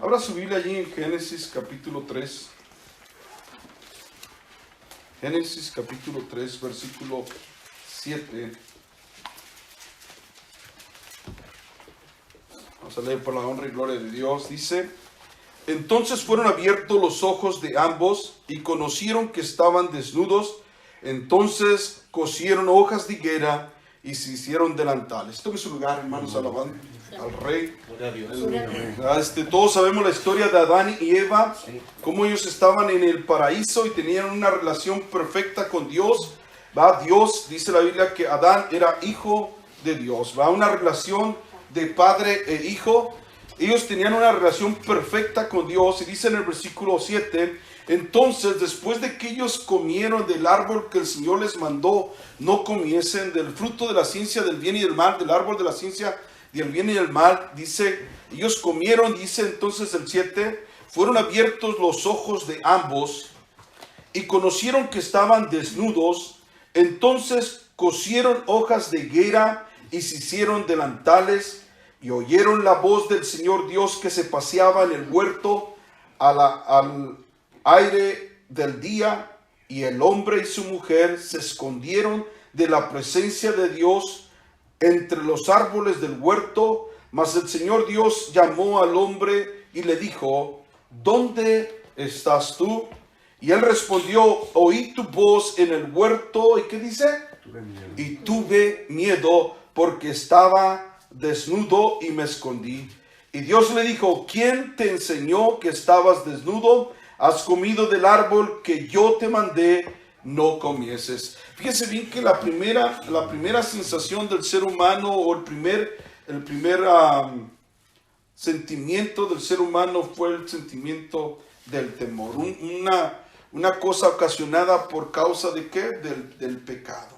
Abra su Biblia allí en Génesis capítulo 3. Génesis capítulo 3, versículo 7. Vamos a leer por la honra y gloria de Dios. Dice: entonces fueron abiertos los ojos de ambos y conocieron que estaban desnudos. Entonces cosieron hojas de higuera y se hicieron delantales. Tome su lugar, hermanos, alabando al Rey. Todos sabemos la historia de Adán y Eva, cómo ellos estaban en el paraíso y tenían una relación perfecta con Dios. Dios, dice la Biblia, que Adán era hijo de Dios. Una relación de padre e hijo. Ellos tenían una relación perfecta con Dios. Y dice en el versículo 7: entonces, después de que ellos comieron del árbol que el Señor les mandó no comiesen, del fruto de la ciencia del bien y del mal, del árbol de la ciencia del bien y del mal, dice, ellos comieron, dice entonces el 7, fueron abiertos los ojos de ambos y conocieron que estaban desnudos. Entonces cosieron hojas de higuera y se hicieron delantales, y oyeron la voz del Señor Dios que se paseaba en el huerto al aire del día, y el hombre y su mujer se escondieron de la presencia de Dios entre los árboles del huerto. Mas el Señor Dios llamó al hombre y le dijo: ¿dónde estás tú? Y él respondió: oí tu voz en el huerto. ¿Y qué dice? Y tuve miedo porque estaba desnudo y me escondí. Y Dios le dijo: ¿quién te enseñó que estabas desnudo? Has comido del árbol que yo te mandé, no comieses. Fíjese bien que la primera sensación del ser humano, o el primer sentimiento del ser humano, fue el sentimiento del temor. Una cosa ocasionada por causa de ¿qué? Del pecado.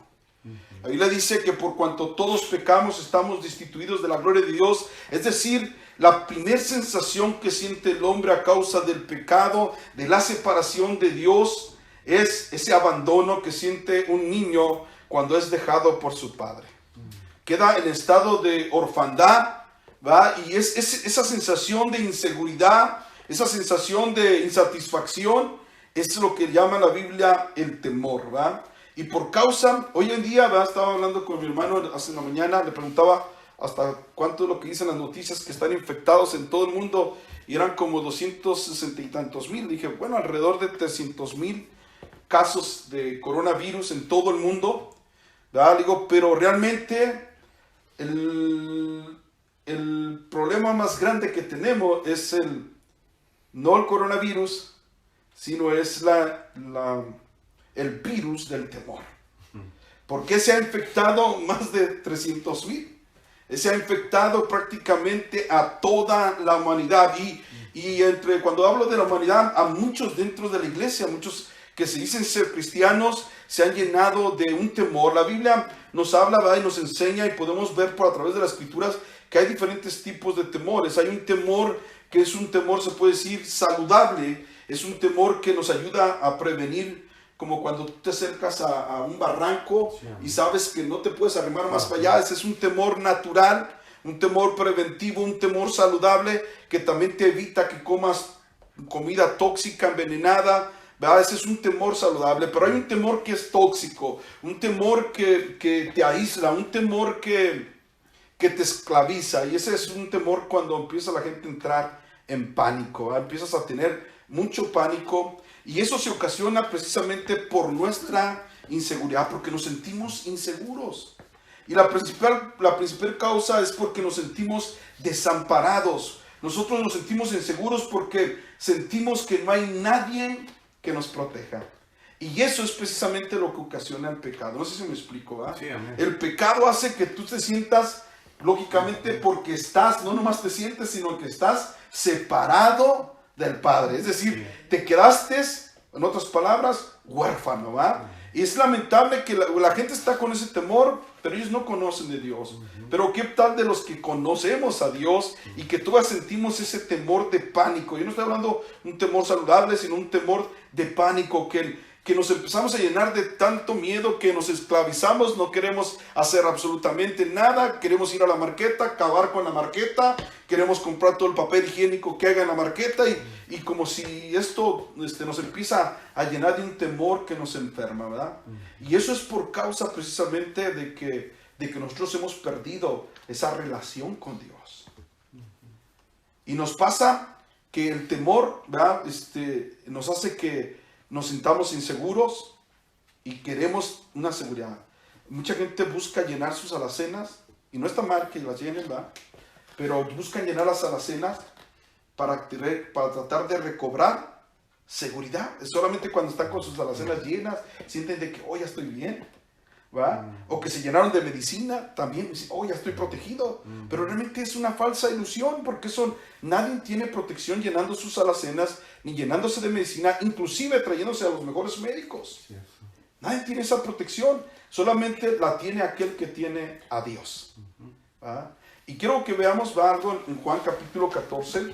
La Biblia dice que por cuanto todos pecamos, estamos destituidos de la gloria de Dios. Es decir, la primera sensación que siente el hombre a causa del pecado, de la separación de Dios, es ese abandono que siente un niño cuando es dejado por su padre. Queda en estado de orfandad, y es esa sensación de inseguridad, esa sensación de insatisfacción, es lo que llama la Biblia el temor, Y por causa, hoy en día, estaba hablando con mi hermano hace una mañana, le preguntaba hasta cuánto es lo que dicen las noticias que están infectados en todo el mundo, y eran como 260 y tantos mil. Dije, bueno, alrededor de 300,000 casos de coronavirus en todo el mundo, Digo, pero realmente el problema más grande que tenemos es no el coronavirus, sino es el virus del temor. ¿Por qué se ha infectado más de 300,000? Se ha infectado prácticamente a toda la humanidad. Y cuando hablo de la humanidad, a muchos dentro de la iglesia, muchos que se dicen ser cristianos, se han llenado de un temor. La Biblia nos habla y nos enseña, y podemos ver a través de las escrituras, que hay diferentes tipos de temores. Hay un temor que es un temor, se puede decir, saludable. Es un temor que nos ayuda a prevenir, como cuando tú te acercas a un barranco y sabes que no te puedes arrimar más para allá. Ese es un temor natural, un temor preventivo, un temor saludable que también te evita que comas comida tóxica, envenenada. Ese es un temor saludable. Pero hay un temor que es tóxico, un temor que te aísla, un temor que te esclaviza. Y ese es un temor cuando empieza la gente a entrar en pánico, empiezas a tener mucho pánico. Y eso se ocasiona precisamente por nuestra inseguridad, porque nos sentimos inseguros. Y la principal causa es porque nos sentimos desamparados. Nosotros nos sentimos inseguros porque sentimos que no hay nadie que nos proteja. Y eso es precisamente lo que ocasiona el pecado. No sé si me explico, Sí, amén. El pecado hace que tú te sientas, lógicamente, porque no nomás te sientes, sino que estás separado del Padre. Es decir, te quedaste, en otras palabras, huérfano, Y es lamentable que la gente está con ese temor, pero ellos no conocen de Dios. Pero ¿qué tal de los que conocemos a Dios y que todas sentimos ese temor de pánico? Yo no estoy hablando de un temor saludable, sino un temor de pánico, que que nos empezamos a llenar de tanto miedo que nos esclavizamos, no queremos hacer absolutamente nada, queremos ir a la marqueta, acabar con la marqueta, queremos comprar todo el papel higiénico que haga en la marqueta y como si esto nos empieza a llenar de un temor que nos enferma, ¿verdad? Y eso es por causa precisamente de que nosotros hemos perdido esa relación con Dios. Y nos pasa que el temor, ¿verdad? Nos hace que nos sintamos inseguros y queremos una seguridad. Mucha gente busca llenar sus alacenas, y no está mal que las llenen, ¿verdad? Pero buscan llenar las alacenas para tratar de recobrar seguridad. Es solamente cuando están con sus alacenas llenas, sienten de que, oh, ya estoy bien, ¿va? O que se llenaron de medicina, también, oh, ya estoy protegido. Pero realmente es una falsa ilusión, porque nadie tiene protección llenando sus alacenas, ni llenándose de medicina, inclusive trayéndose a los mejores médicos. Nadie tiene esa protección, solamente la tiene aquel que tiene a Dios. ¿Va? Y quiero que veamos algo en Juan capítulo 14.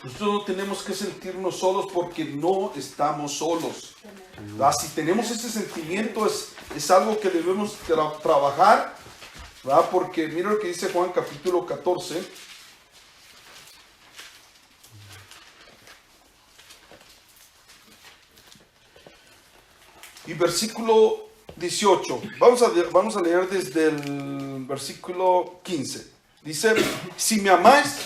Nosotros no tenemos que sentirnos solos porque no estamos solos. ¿Va? Si tenemos ese sentimiento es algo que debemos trabajar, ¿va? Porque mira lo que dice Juan capítulo 14. Y versículo 18. Vamos a leer desde el versículo 15. Dice, si me amáis,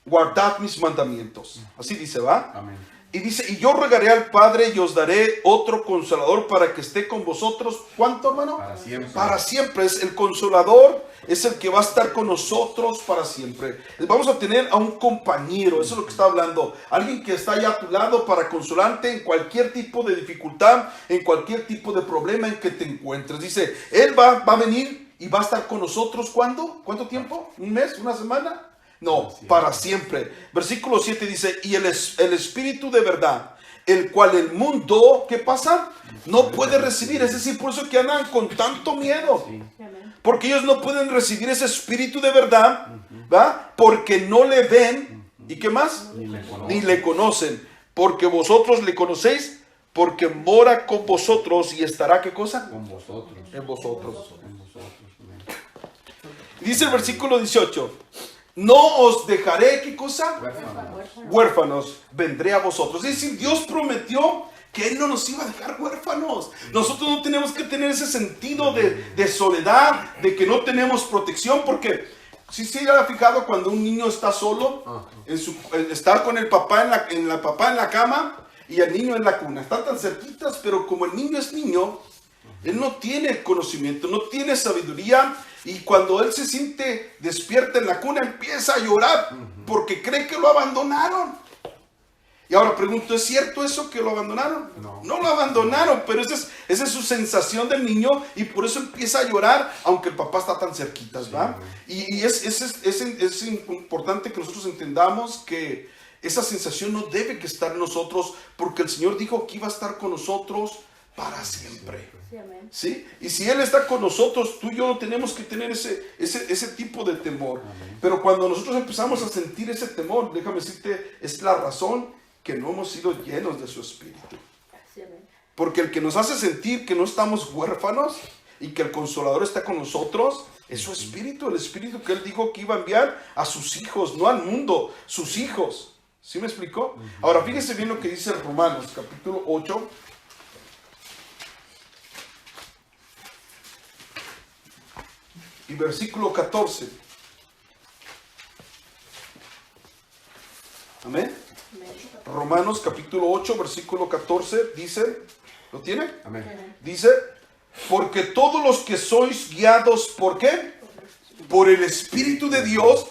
guardad mis mandamientos. Así dice, ¿va? Amén. Y dice, y yo rogaré al Padre y os daré otro consolador para que esté con vosotros. ¿Cuánto, hermano? Para siempre. Para siempre. Es el consolador, es el que va a estar con nosotros para siempre. Vamos a tener a un compañero, eso es lo que está hablando. Alguien que está allá a tu lado para consolarte en cualquier tipo de dificultad, en cualquier tipo de problema en que te encuentres. Dice, Él va a venir y va a estar con nosotros. ¿Cuándo? ¿Cuánto tiempo? ¿Un mes? ¿Una semana? No, para siempre. Versículo 7 dice, y el Espíritu de verdad, el cual el mundo, ¿qué pasa? No puede recibir. Es decir, por eso que andan con tanto miedo. Porque ellos no pueden recibir ese Espíritu de verdad, ¿va? Porque no le ven. ¿Y qué más? Ni le conocen. Porque vosotros le conocéis, porque mora con vosotros y estará, ¿qué cosa? Con vosotros. En vosotros. Dice el versículo 18. No os dejaré, ¿qué cosa? Huérfanos, vendré a vosotros. Es decir, Dios prometió que Él no nos iba a dejar huérfanos. Nosotros no tenemos que tener ese sentido de soledad, de que no tenemos protección, porque si se ha fijado cuando un niño está solo, está con el papá en la cama y el niño en la cuna. Están tan cerquitas, pero como el niño es niño, él no tiene conocimiento, no tiene sabiduría. Y cuando él se siente despierta en la cuna, empieza a llorar porque cree que lo abandonaron. Y ahora pregunto, ¿es cierto eso que lo abandonaron? No lo abandonaron, pero esa es su sensación del niño y por eso empieza a llorar, aunque el papá está tan cerquita, ¿va? Y es importante que nosotros entendamos que esa sensación no debe que estar en nosotros, porque el Señor dijo que iba a estar con nosotros para siempre. ¿Sí? Y si Él está con nosotros, tú y yo no tenemos que tener ese tipo de temor. Pero cuando nosotros empezamos a sentir ese temor, déjame decirte, es la razón que no hemos sido llenos de su Espíritu. Porque el que nos hace sentir que no estamos huérfanos y que el Consolador está con nosotros es su Espíritu, el Espíritu que Él dijo que iba a enviar a sus hijos, no al mundo, sus hijos. ¿Sí me explicó? Ahora fíjese bien lo que dice Romanos capítulo 8. Y versículo 14. Amén. Romanos capítulo 8, versículo 14 dice, ¿lo tiene? Amén. Dice, porque todos los que sois guiados, ¿por qué? Por el Espíritu de Dios,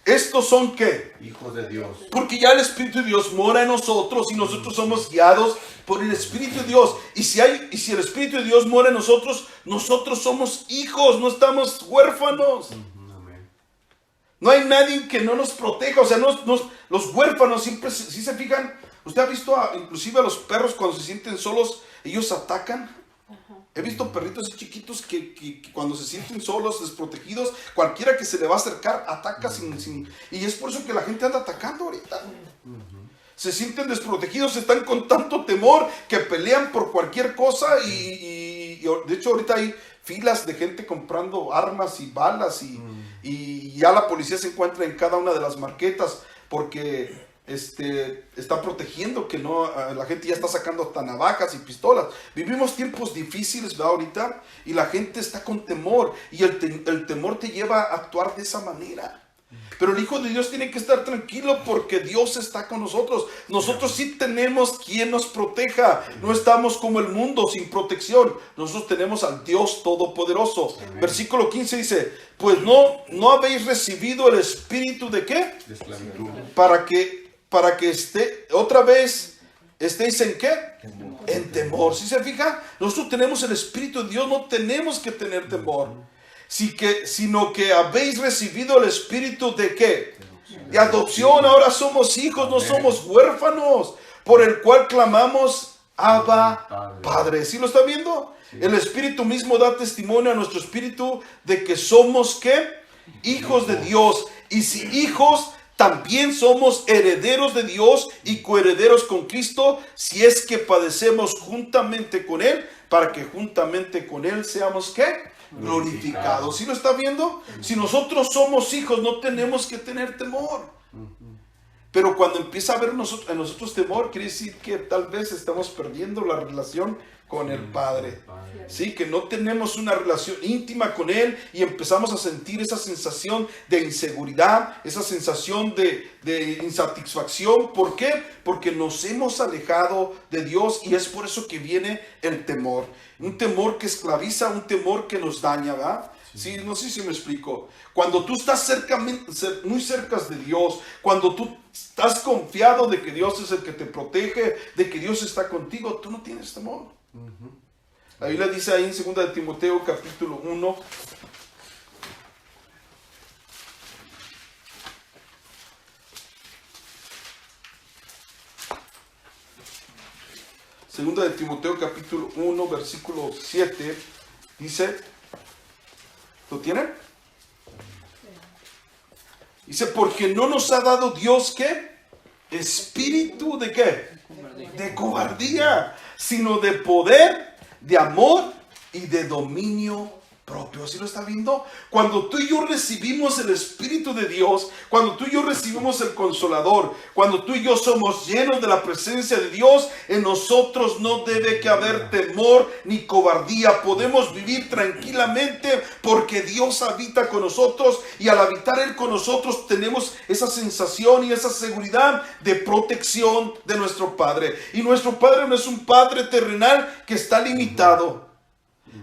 estos son ¿qué? Hijos de Dios. Porque ya el Espíritu de Dios mora en nosotros y nosotros somos guiados por el Espíritu de Dios. Y si el Espíritu de Dios mora en nosotros, nosotros somos hijos, no estamos huérfanos. No hay nadie que no nos proteja. O sea, los huérfanos siempre, si se fijan, usted ha visto inclusive a los perros cuando se sienten solos, ellos atacan. He visto perritos así chiquitos que cuando se sienten solos, desprotegidos, cualquiera que se le va a acercar ataca sin y es por eso que la gente anda atacando ahorita. se sienten desprotegidos, están con tanto temor que pelean por cualquier cosa y de hecho ahorita hay filas de gente comprando armas y balas y ya la policía se encuentra en cada una de las marquetas porque está protegiendo que no, la gente ya está sacando hasta navajas y pistolas. Vivimos tiempos difíciles, ¿verdad? Ahorita, y la gente está con temor y el temor te lleva a actuar de esa manera. Pero el Hijo de Dios tiene que estar tranquilo porque Dios está con nosotros. Nosotros sí tenemos quien nos proteja. No estamos como el mundo sin protección. Nosotros tenemos al Dios Todopoderoso. Amén. Versículo 15 dice, pues no habéis recibido el espíritu de ¿qué? De esclavitud. Para que otra vez estéis en ¿qué? Temor. En temor. ¿Sí se fija? Nosotros tenemos el espíritu de Dios, no tenemos que tener temor. Sino que habéis recibido el espíritu de ¿qué? De adopción. Ahora somos hijos, no somos huérfanos, por el cual clamamos Abba, Padre. ¿Sí lo está viendo? Sí. El espíritu mismo da testimonio a nuestro espíritu de que somos ¿qué? Hijos de Dios. Y si hijos, también somos herederos de Dios y coherederos con Cristo, si es que padecemos juntamente con Él, para que juntamente con Él seamos ¿qué? Glorificados. ¿Sí lo está viendo? Si nosotros somos hijos, no tenemos que tener temor. Pero cuando empieza a haber en nosotros temor, quiere decir que tal vez estamos perdiendo la relación con el Padre. Sí, que no tenemos una relación íntima con Él y empezamos a sentir esa sensación de inseguridad, esa sensación de insatisfacción. ¿Por qué? Porque nos hemos alejado de Dios y es por eso que viene el temor. Un temor que esclaviza, un temor que nos daña, ¿verdad? Sí, no sé si me explico. Cuando tú estás muy cerca de Dios, cuando tú estás confiado de que Dios es el que te protege, de que Dios está contigo, tú no tienes temor. La Biblia dice ahí en 2 de Timoteo capítulo 1, Segunda de Timoteo capítulo 1 versículo 7 dice, ¿lo tienen? Dice, porque no nos ha dado Dios ¿qué? Espíritu de ¿qué? De cobardía, sino de poder, de amor y de dominio propio. ¿Sí lo está viendo? Cuando tú y yo recibimos el Espíritu de Dios, cuando tú y yo recibimos el Consolador, cuando tú y yo somos llenos de la presencia de Dios, en nosotros no debe que haber temor ni cobardía. Podemos vivir tranquilamente porque Dios habita con nosotros y al habitar Él con nosotros tenemos esa sensación y esa seguridad de protección de nuestro Padre. Y nuestro Padre no es un Padre terrenal que está limitado,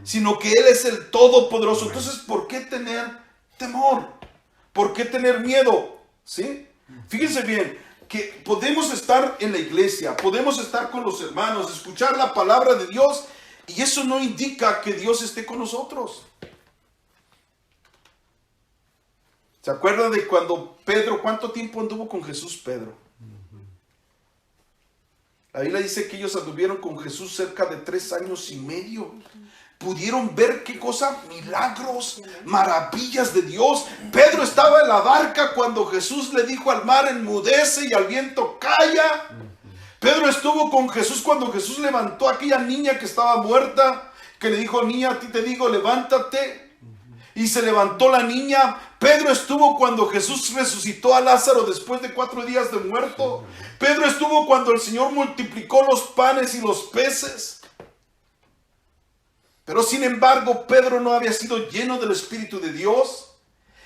sino que Él es el Todopoderoso. Entonces, ¿por qué tener temor? ¿Por qué tener miedo? ¿Sí? Fíjense bien, que podemos estar en la iglesia, podemos estar con los hermanos, escuchar la palabra de Dios, y eso no indica que Dios esté con nosotros. ¿Se acuerdan de cuando Pedro, cuánto tiempo anduvo con Jesús Pedro? La Biblia dice que ellos anduvieron con Jesús cerca de 3 años y medio. Pudieron ver qué cosa, milagros, maravillas de Dios. Pedro estaba en la barca cuando Jesús le dijo al mar, enmudece, y al viento, calla. Pedro estuvo con Jesús cuando Jesús levantó a aquella niña que estaba muerta, que le dijo, niña, a ti te digo, levántate. Y se levantó la niña. Pedro estuvo cuando Jesús resucitó a Lázaro después de 4 días de muerto. Pedro estuvo cuando el Señor multiplicó los panes y los peces. Pero sin embargo, Pedro no había sido lleno del Espíritu de Dios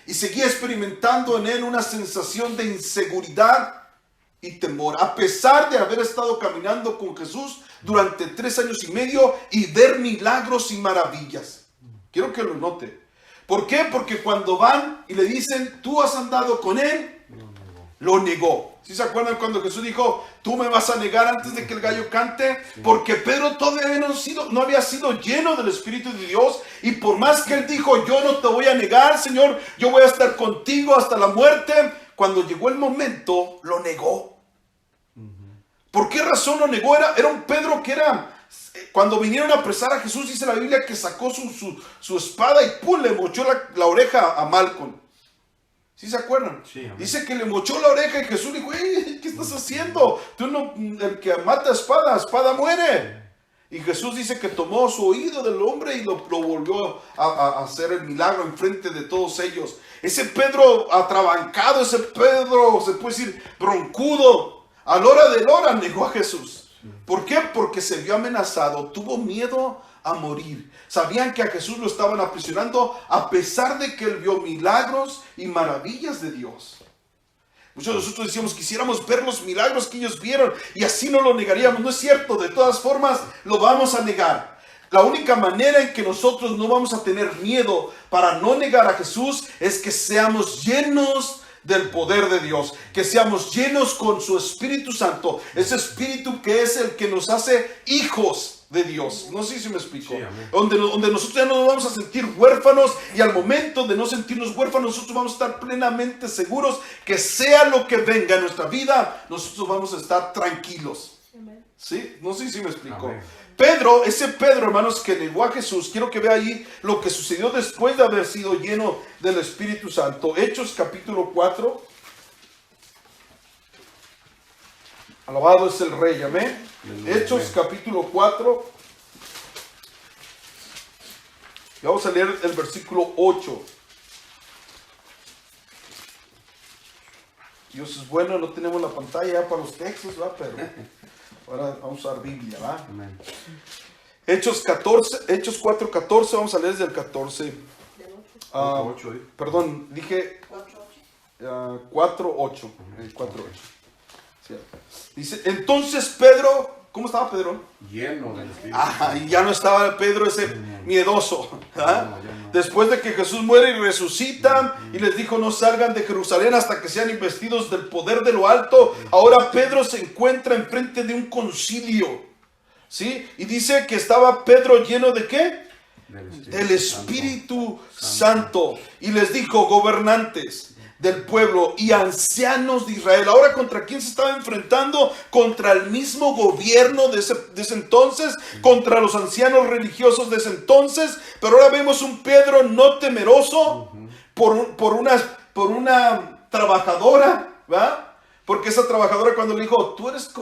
y seguía experimentando en él una sensación de inseguridad y temor, a pesar de haber estado caminando con Jesús durante 3 años y medio y ver milagros y maravillas. Quiero que lo note. ¿Por qué? Porque cuando van y le dicen, tú has andado con él, lo negó. ¿Sí se acuerdan cuando Jesús dijo, tú me vas a negar antes de que el gallo cante? Porque Pedro todavía no había sido lleno del Espíritu de Dios, y por más que él dijo, yo no te voy a negar, Señor, yo voy a estar contigo hasta la muerte, cuando llegó el momento, lo negó. ¿Por qué razón lo negó? Era un Pedro que cuando vinieron a apresar a Jesús, dice la Biblia que sacó su espada y ¡pum!, le mochó la oreja a Malcolm. ¿Sí se acuerdan? Sí, amén. Dice que le mochó la oreja y Jesús le dijo, "Ey, ¿qué estás haciendo? Tú no, el que mata a espada muere". Y Jesús dice que tomó su oído del hombre y lo volvió a hacer el milagro en frente de todos ellos. Ese Pedro atrabancado, ese Pedro, se puede decir, broncudo, a la hora de la hora negó a Jesús. ¿Por qué? Porque se vio amenazado, tuvo miedo a morir. Sabían que a Jesús lo estaban aprisionando a pesar de que él vio milagros y maravillas de Dios. Muchos de nosotros decíamos, quisiéramos ver los milagros que ellos vieron y así no lo negaríamos. No es cierto, de todas formas lo vamos a negar. La única manera en que nosotros no vamos a tener miedo para no negar a Jesús es que seamos llenos del poder de Dios, que seamos llenos con su Espíritu Santo, ese Espíritu que es el que nos hace hijos de Dios. No sé si me explico. Sí, donde nosotros ya no nos vamos a sentir huérfanos, y al momento de no sentirnos huérfanos, nosotros vamos a estar plenamente seguros que sea lo que venga en nuestra vida, nosotros vamos a estar tranquilos. ¿Sí? No sé si me explico. Amén. Pedro, ese Pedro, hermanos, que negó a Jesús, quiero que vea ahí lo que sucedió después de haber sido lleno del Espíritu Santo. Hechos capítulo 4. Alabado es el Rey, amén. Hechos capítulo 4. Y vamos a leer el versículo 8. Dios es bueno, no tenemos la pantalla ya para los textos, ¿va? Pero ahora vamos a usar Biblia, ¿va? Amén. Hechos 4:14, vamos a leer desde el 14. Ocho, Perdón, dije 4:8. 4:8. Sí. Dice, entonces Pedro, ¿cómo estaba Pedro? Lleno del Espíritu. Y ya no estaba Pedro ese miedoso. ¿Ah? No, ya no. Después de que Jesús muere y resucita y les dijo, no salgan de Jerusalén hasta que sean investidos del poder de lo alto. Ahora Pedro se encuentra enfrente de un concilio, ¿sí? Y dice que estaba Pedro lleno ¿de qué? Del Espíritu Santo. Y les dijo, gobernantes del pueblo y ancianos de Israel. Ahora, ¿contra quién se estaba enfrentando? Contra el mismo gobierno de ese entonces, contra los ancianos religiosos de ese entonces. Pero ahora vemos un Pedro no temeroso por una trabajadora, ¿va? Porque esa trabajadora cuando le dijo, tú eres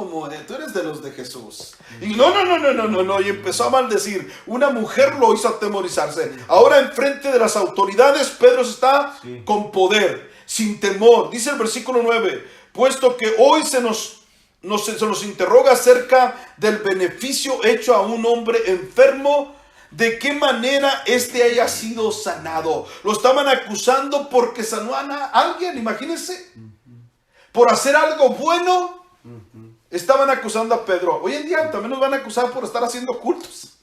de los de Jesús. Y no, y empezó a maldecir. Una mujer lo hizo atemorizarse. Ahora enfrente de las autoridades, Pedro está con poder, sin temor. Dice el versículo 9, puesto que hoy se nos interroga acerca del beneficio hecho a un hombre enfermo, de qué manera éste haya sido sanado. Lo estaban acusando porque sanó a alguien, imagínense. Por hacer algo bueno, estaban acusando a Pedro. Hoy en día también nos van a acusar por estar haciendo cultos.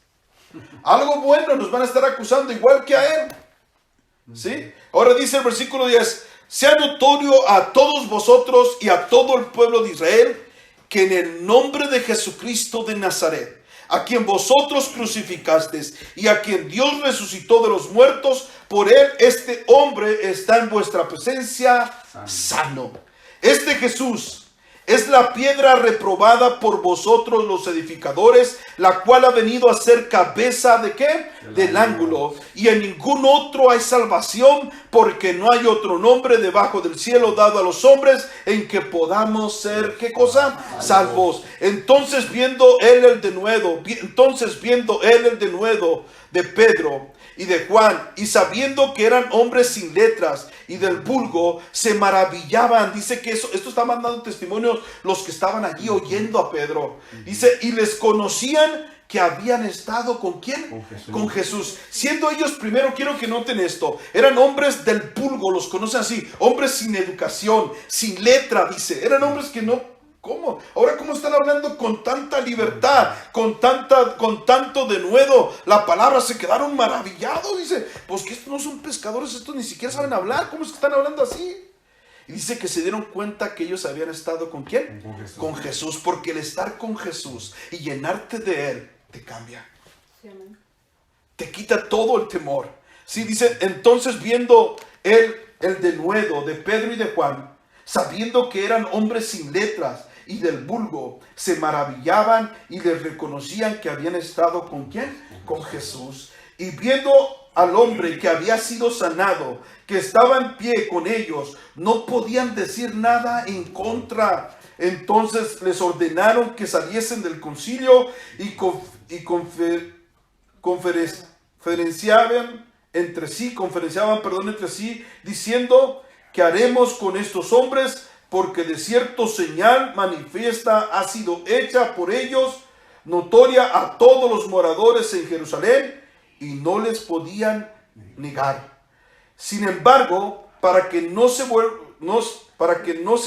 Algo bueno nos van a estar acusando igual que a él. ¿Sí? Ahora dice el versículo 10, sea notorio a todos vosotros y a todo el pueblo de Israel que en el nombre de Jesucristo de Nazaret, a quien vosotros crucificasteis y a quien Dios resucitó de los muertos, por él este hombre está en vuestra presencia sano. Este Jesús es la piedra reprobada por vosotros los edificadores, la cual ha venido a ser cabeza ¿de qué? Del ángulo. Y en ningún otro hay salvación, porque no hay otro nombre debajo del cielo dado a los hombres en que podamos ser, ¿qué cosa? Salvos. Entonces viendo él el denuedo de Pedro y de Juan, y sabiendo que eran hombres sin letras y del vulgo, se maravillaban. Dice que esto está mandando testimonios los que estaban allí oyendo a Pedro. Dice, y les conocían que habían estado ¿con quién? Con Jesús. Siendo ellos, primero quiero que noten esto, eran hombres del vulgo, los conocen así, hombres sin educación, sin letra, dice, eran hombres que no. ¿Cómo? Ahora, ¿cómo están hablando con tanta libertad, con tanto denuedo? La palabra, se quedaron maravillados. Dice, pues que estos no son pescadores, estos ni siquiera saben hablar. ¿Cómo es que están hablando así? Y dice que se dieron cuenta que ellos habían estado ¿con quién? Con Jesús. Porque el estar con Jesús y llenarte de Él te cambia. Sí, amén. Te quita todo el temor. Sí, dice, entonces viendo él el denuedo de Pedro y de Juan, sabiendo que eran hombres sin letras y del vulgo, se maravillaban y les reconocían que habían estado ¿con quién? Con Jesús. Y viendo al hombre que había sido sanado, que estaba en pie con ellos, no podían decir nada en contra. Entonces les ordenaron que saliesen del concilio y conferenciaban entre sí, diciendo: ¿qué haremos con estos hombres? Porque de cierto señal manifiesta ha sido hecha por ellos, notoria a todos los moradores en Jerusalén, y no les podían negar. Sin embargo, para que no se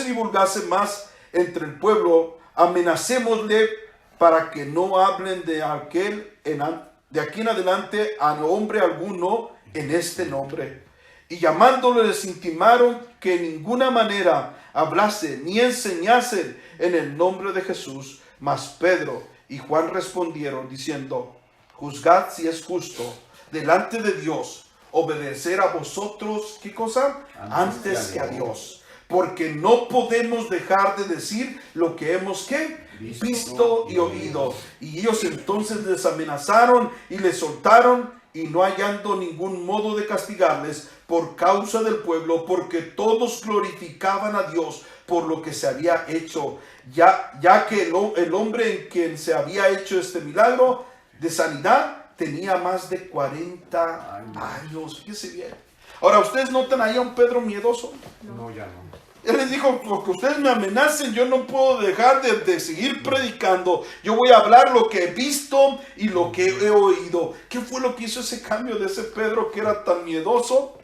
divulgase más entre el pueblo, amenacémosle para que no hablen de aquí en adelante a hombre alguno en este nombre. Y llamándole les intimaron que en ninguna manera hablase ni enseñase en el nombre de Jesús. Mas Pedro y Juan respondieron diciendo: juzgad si es justo delante de Dios obedecer a vosotros, ¿qué cosa? Antes que a Dios. Porque no podemos dejar de decir lo que hemos, ¿qué? Visto y oído. Y ellos entonces les amenazaron y les soltaron, y no hallando ningún modo de castigarles por causa del pueblo, porque todos glorificaban a Dios por lo que se había hecho, ya que el hombre en quien se había hecho este milagro de sanidad tenía más de 40 años. Fíjense bien. Ahora, ¿ustedes notan ahí a un Pedro miedoso? No, ya no. Él les dijo: porque ustedes me amenacen, yo no puedo dejar de seguir predicando. Yo voy a hablar lo que he visto y lo que he oído. ¿Qué fue lo que hizo ese cambio de ese Pedro que era tan miedoso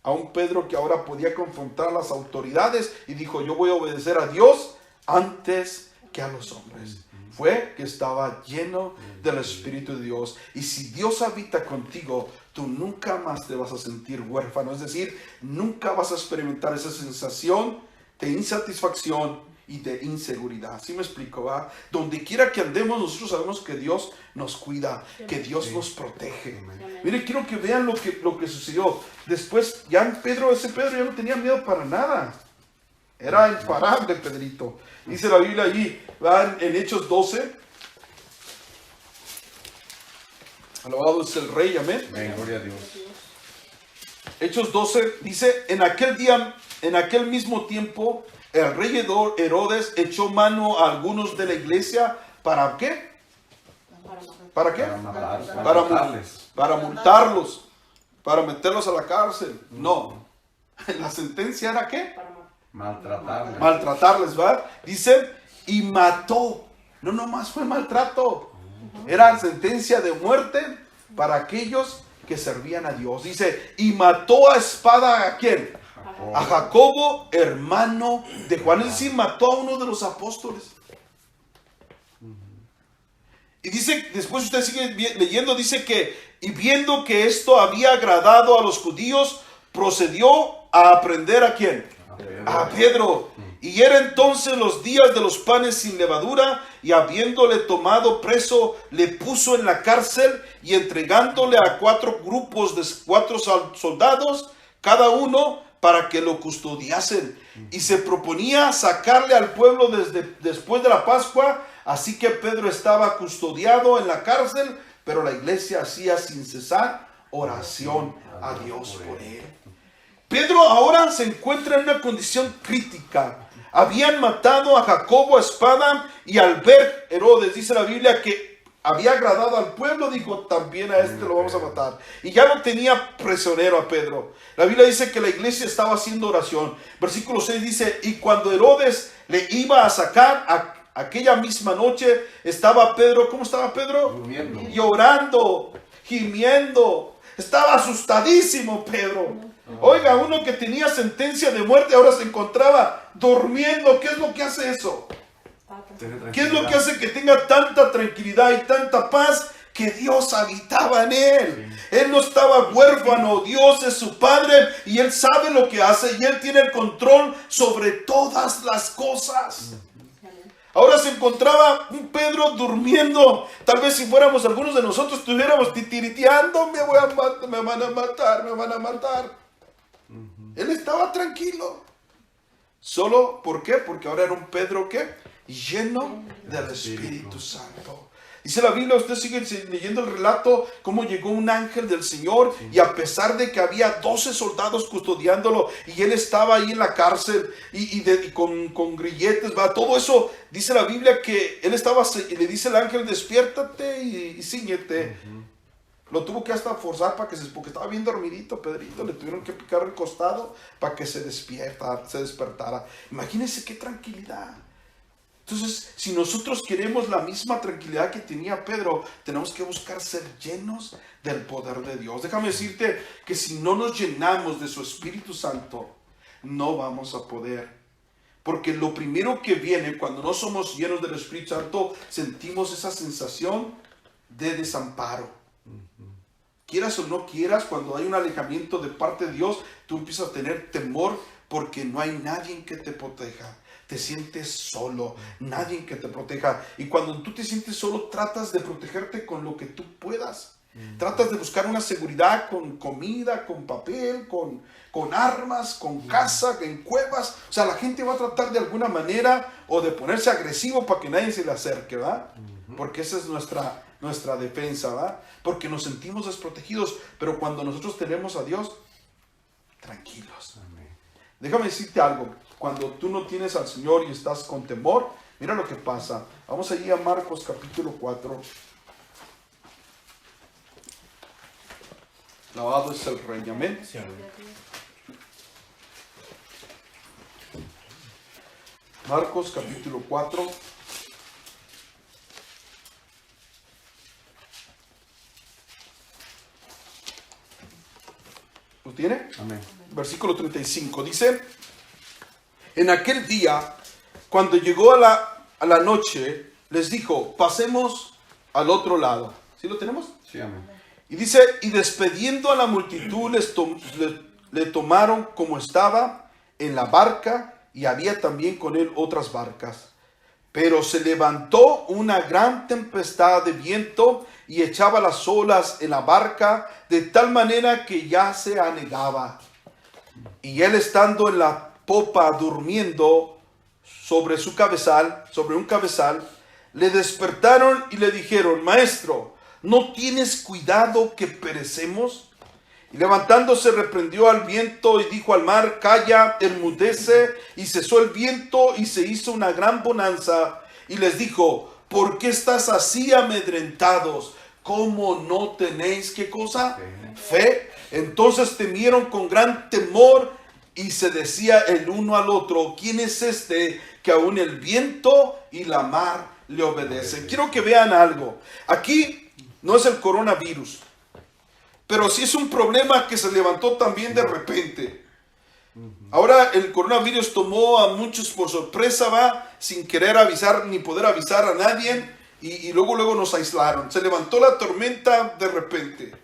a un Pedro que ahora podía confrontar a las autoridades y dijo: yo voy a obedecer a Dios antes que a los hombres? Fue que estaba lleno del Espíritu de Dios. Y si Dios habita contigo, tú nunca más te vas a sentir huérfano. Es decir, nunca vas a experimentar esa sensación de insatisfacción y de inseguridad. ¿Sí me explico? ¿Va? Donde quiera que andemos, nosotros sabemos que Dios nos cuida, que Dios nos protege. Miren, quiero que vean lo que sucedió. Después, ese Pedro ya no tenía miedo para nada. Era imparable, Pedrito. Dice la Biblia allí, van en Hechos 12. Alabado es el Rey, amén. Gloria a Dios. Hechos 12 dice: en aquel mismo tiempo, el rey Herodes echó mano a algunos de la iglesia. ¿Para qué? ¿Para qué? Para multarlos, para meterlos a la cárcel. No. La sentencia era ¿qué? Maltratarles, ¿va? Dice, y mató. No nomás fue maltrato. Era sentencia de muerte para aquellos que servían a Dios. Dice, y mató a espada ¿a quién? A Jacobo, hermano de Juan. Es decir, mató a uno de los apóstoles. Y dice, después usted sigue leyendo, dice que, y viendo que esto había agradado a los judíos, procedió a aprender ¿a quién? A Pedro. Y era entonces los días de los panes sin levadura, y habiéndole tomado preso, le puso en la cárcel, y entregándole a 4 grupos de 4 soldados, cada uno, para que lo custodiasen. Y se proponía sacarle al pueblo después de la Pascua. Así que Pedro estaba custodiado en la cárcel, pero la iglesia hacía sin cesar oración a Dios por él. Pedro ahora se encuentra en una condición crítica. Habían matado a Jacobo a espada, y al ver Herodes, dice la Biblia, que había agradado al pueblo, dijo, también a este lo vamos a matar. Y ya no tenía prisionero a Pedro. La Biblia dice que la iglesia estaba haciendo oración. Versículo 6 dice, y cuando Herodes le iba a sacar, aquella misma noche estaba Pedro. ¿Cómo estaba Pedro? Durmiendo. Llorando, gimiendo. Estaba asustadísimo Pedro. Oiga, uno que tenía sentencia de muerte ahora se encontraba durmiendo. ¿Qué es lo que hace eso? ¿Qué es lo que hace que tenga tanta tranquilidad y tanta paz? Que Dios habitaba en él. Él no estaba huérfano. Dios es su padre y él sabe lo que hace y él tiene el control sobre todas las cosas. Ahora se encontraba un Pedro durmiendo. Tal vez si fuéramos algunos de nosotros estuviéramos titiriteando. Me van a matar. Él estaba tranquilo. ¿Solo por qué? Porque ahora era un Pedro ¿qué? Lleno del Espíritu Santo. Dice la Biblia, usted sigue leyendo el relato, cómo llegó un ángel del Señor y a pesar de que había 12 soldados custodiándolo y él estaba ahí en la cárcel y con grilletes, ¿va? Todo eso, dice la Biblia que él estaba, y le dice el ángel, despiértate y cíñete. Lo tuvo que hasta forzar porque estaba bien dormidito Pedrito, le tuvieron que picar el costado para que se despertara. Imagínense qué tranquilidad. Entonces, si nosotros queremos la misma tranquilidad que tenía Pedro, tenemos que buscar ser llenos del poder de Dios. Déjame decirte que si no nos llenamos de su Espíritu Santo, no vamos a poder. Porque lo primero que viene cuando no somos llenos del Espíritu Santo, sentimos esa sensación de desamparo. Quieras o no quieras, cuando hay un alejamiento de parte de Dios, tú empiezas a tener temor porque no hay nadie que te proteja. Te sientes solo, nadie que te proteja. Y cuando tú te sientes solo, tratas de protegerte con lo que tú puedas. Tratas de buscar una seguridad con comida, con papel, con armas, con casa, en cuevas. O sea, la gente va a tratar de alguna manera o de ponerse agresivo para que nadie se le acerque, ¿va? Porque esa es nuestra defensa, ¿va? Porque nos sentimos desprotegidos. Pero cuando nosotros tenemos a Dios, tranquilos. Amén. Déjame decirte algo. Cuando tú no tienes al Señor y estás con temor, mira lo que pasa. Vamos allí a Marcos capítulo 4. Alabado es el Rey, amén. Sí, amén. Marcos capítulo 4. ¿Lo tiene? Amén. Versículo 35. Dice: en aquel día, cuando llegó a la noche, les dijo, pasemos al otro lado. ¿Sí lo tenemos? Sí, amén. Y dice, y despediendo a la multitud, le tomaron como estaba en la barca, y había también con él otras barcas. Pero se levantó una gran tempestad de viento, y echaba las olas en la barca, de tal manera que ya se anegaba. Y él estando en la popa durmiendo sobre un cabezal, le despertaron y le dijeron, maestro, ¿no tienes cuidado que perecemos? Y levantándose reprendió al viento y dijo al mar, calla, enmudece, y cesó el viento y se hizo una gran bonanza. Y les dijo, ¿por qué estás así amedrentados? ¿Cómo no tenéis qué cosa? Fe. Entonces temieron con gran temor y se decía el uno al otro, ¿quién es este que aún el viento y la mar le obedecen? Quiero que vean algo. Aquí no es el coronavirus, pero sí es un problema que se levantó también de repente. Ahora el coronavirus tomó a muchos por sorpresa, va, sin querer avisar ni poder avisar a nadie, y luego nos aislaron. Se levantó la tormenta de repente.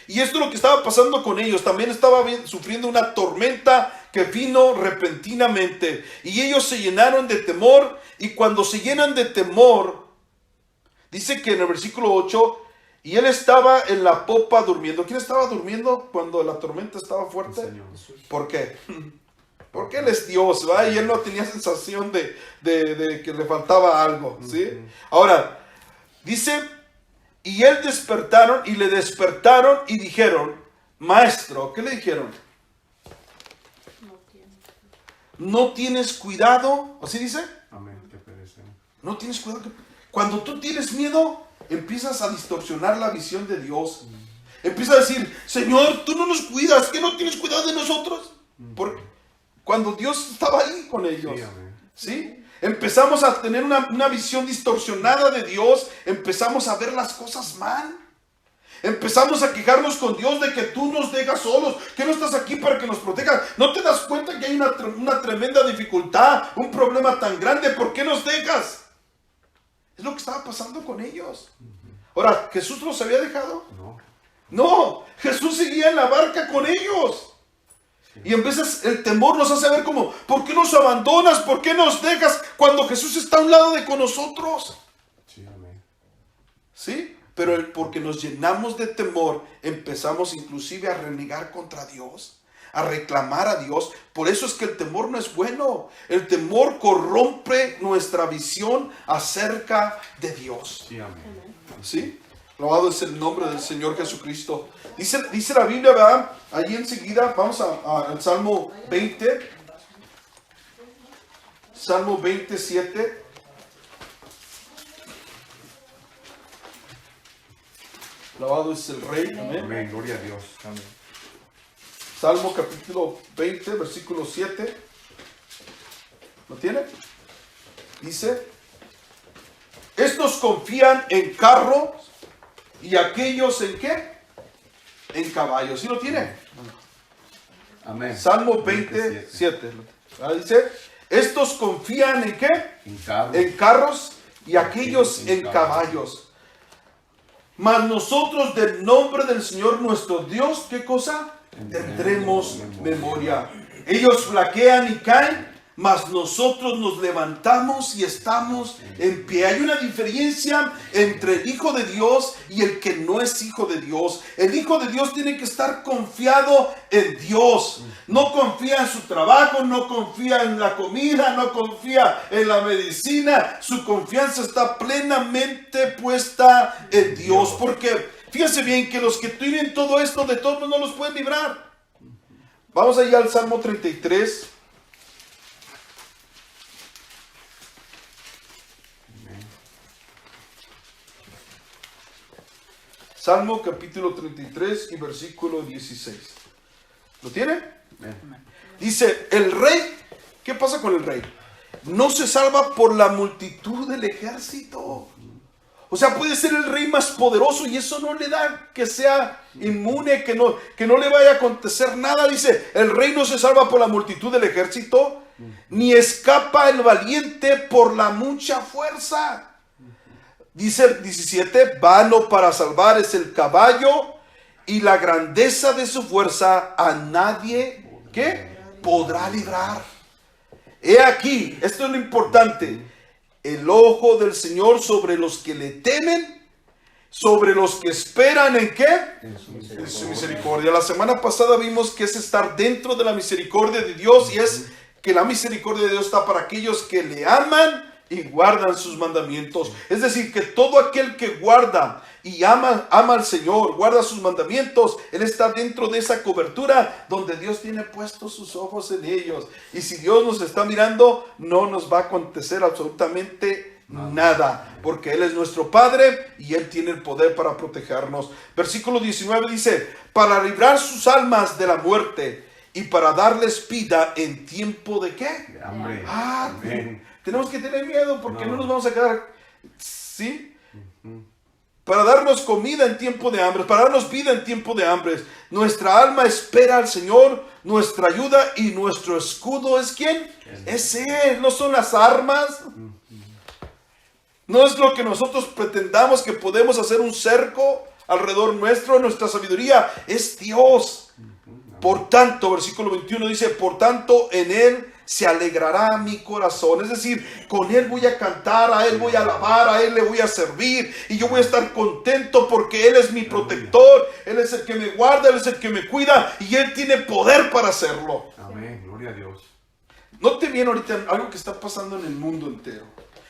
Y esto es lo que estaba pasando con ellos. También estaba sufriendo una tormenta que vino repentinamente. Y ellos se llenaron de temor. Y cuando se llenan de temor, dice que en el versículo 8, y él estaba en la popa durmiendo. ¿Quién estaba durmiendo cuando la tormenta estaba fuerte? ¿Por qué? Porque él es Dios, ¿va? Y él no tenía sensación de que le faltaba algo, ¿sí? Ahora, dice, y él le despertaron y dijeron, maestro, ¿qué le dijeron? No tienes cuidado, ¿así dice? Amén, que perecen. No tienes cuidado. Cuando tú tienes miedo, empiezas a distorsionar la visión de Dios. Empiezas a decir, Señor, tú no nos cuidas, ¿qué no tienes cuidado de nosotros? Porque cuando Dios estaba ahí con ellos, Sí, amén. ¿sí? Empezamos a tener una visión distorsionada de Dios, empezamos a ver las cosas mal. Empezamos a quejarnos con Dios de que tú nos dejas solos, que no estás aquí para que nos protejas. ¿No te das cuenta que hay una tremenda dificultad, un problema tan grande? ¿Por qué nos dejas? Es lo que estaba pasando con ellos. Ahora, ¿Jesús los había dejado? No, Jesús seguía en la barca con ellos. Y en veces el temor nos hace ver como, ¿por qué nos abandonas? ¿Por qué nos dejas cuando Jesús está a un lado de con nosotros? Sí, amén. ¿Sí? Pero porque nos llenamos de temor, empezamos inclusive a renegar contra Dios, a reclamar a Dios. Por eso es que el temor no es bueno. El temor corrompe nuestra visión acerca de Dios. Sí, amén. ¿Sí? Alabado es el nombre del Señor Jesucristo. Dice la Biblia, ¿verdad? Allí enseguida, vamos al Salmo 20. Salmo 27. Alabado es el Rey. Amén. Amén, gloria a Dios. Amén. Salmo capítulo 20, versículo 7. ¿Lo tiene? Dice: estos confían en carros y aquellos en ¿qué? En caballos. ¿Sí lo tiene? Amén. Salmo 27. Dice: estos confían en ¿qué? En carros y aquellos en caballos. Mas nosotros del nombre del Señor nuestro Dios, ¿qué cosa? Tendremos memoria. Ellos flaquean y caen, mas nosotros nos levantamos y estamos en pie. Hay una diferencia entre el Hijo de Dios y el que no es Hijo de Dios. El Hijo de Dios tiene que estar confiado en Dios. No confía en su trabajo, no confía en la comida, no confía en la medicina. Su confianza está plenamente puesta en Dios. Porque fíjense bien que los que tienen todo esto, de todos no los pueden librar. Vamos allá al Salmo 33. Salmo capítulo 33 y versículo 16. ¿Lo tiene? Dice, el rey, ¿qué pasa con el rey? No se salva por la multitud del ejército. O sea, puede ser el rey más poderoso y eso no le da que sea inmune, que no le vaya a acontecer nada. Dice, el rey no se salva por la multitud del ejército, ni escapa el valiente por la mucha fuerza. Dice el 17, vano para salvar es el caballo y la grandeza de su fuerza a nadie, ¿qué? Podrá librar. He aquí, esto es lo importante, el ojo del Señor sobre los que le temen, sobre los que esperan ¿en qué? En su misericordia. La semana pasada vimos que es estar dentro de la misericordia de Dios y es que la misericordia de Dios está para aquellos que le aman y guardan sus mandamientos. Es decir, que todo aquel que guarda y ama al Señor, guarda sus mandamientos, él está dentro de esa cobertura donde Dios tiene puestos sus ojos en ellos. Y si Dios nos está mirando, no nos va a acontecer absolutamente nada, porque Él es nuestro Padre y Él tiene el poder para protegernos. Versículo 19 dice, para librar sus almas de la muerte y para darles vida en tiempo de ¿qué? De hambre. Amén. Tenemos que tener miedo porque no nos vamos a quedar, ¿sí? Para darnos comida en tiempo de hambre, para darnos vida en tiempo de hambre. Nuestra alma espera al Señor, nuestra ayuda y nuestro escudo es ¿quién? Es Él, no son las armas. No es lo que nosotros pretendamos que podemos hacer un cerco alrededor nuestro, nuestra sabiduría, es Dios. Por tanto, versículo 21 dice, por tanto en Él se alegrará mi corazón. Es decir, con Él voy a cantar, a Él voy a alabar, a Él le voy a servir. Y yo voy a estar contento porque Él es mi protector. Él es el que me guarda, Él es el que me cuida. Y Él tiene poder para hacerlo. Amén, gloria a Dios. Note bien ahorita algo que está pasando en el mundo entero.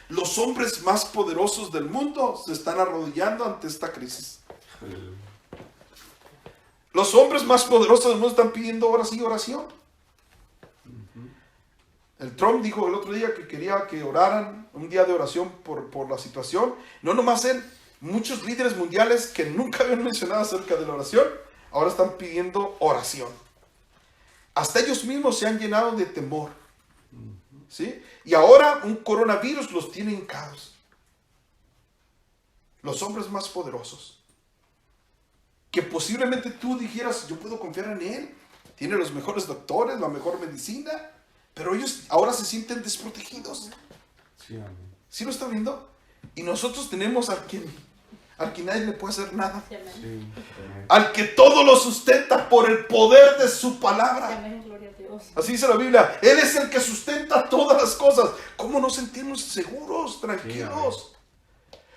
Los hombres más poderosos del mundo se están arrodillando ante esta crisis. Los hombres más poderosos del mundo están pidiendo oración. El Trump dijo el otro día que quería que oraran un día de oración por la situación. No nomás él, muchos líderes mundiales que nunca habían mencionado acerca de la oración, ahora están pidiendo oración. Hasta ellos mismos se han llenado de temor. ¿Sí? Y ahora un coronavirus los tiene hincados. Los hombres más poderosos. Que posiblemente tú dijeras, yo puedo confiar en él. Tiene los mejores doctores, la mejor medicina. Pero ellos ahora se sienten desprotegidos. Sí, amén. ¿Sí lo está viendo? Y nosotros tenemos al que nadie le puede hacer nada. Sí, amén. Al que todo lo sustenta por el poder de su palabra. Amén, gloria a Dios. Así dice la Biblia. Él es el que sustenta todas las cosas. ¿Cómo nos sentimos seguros, tranquilos?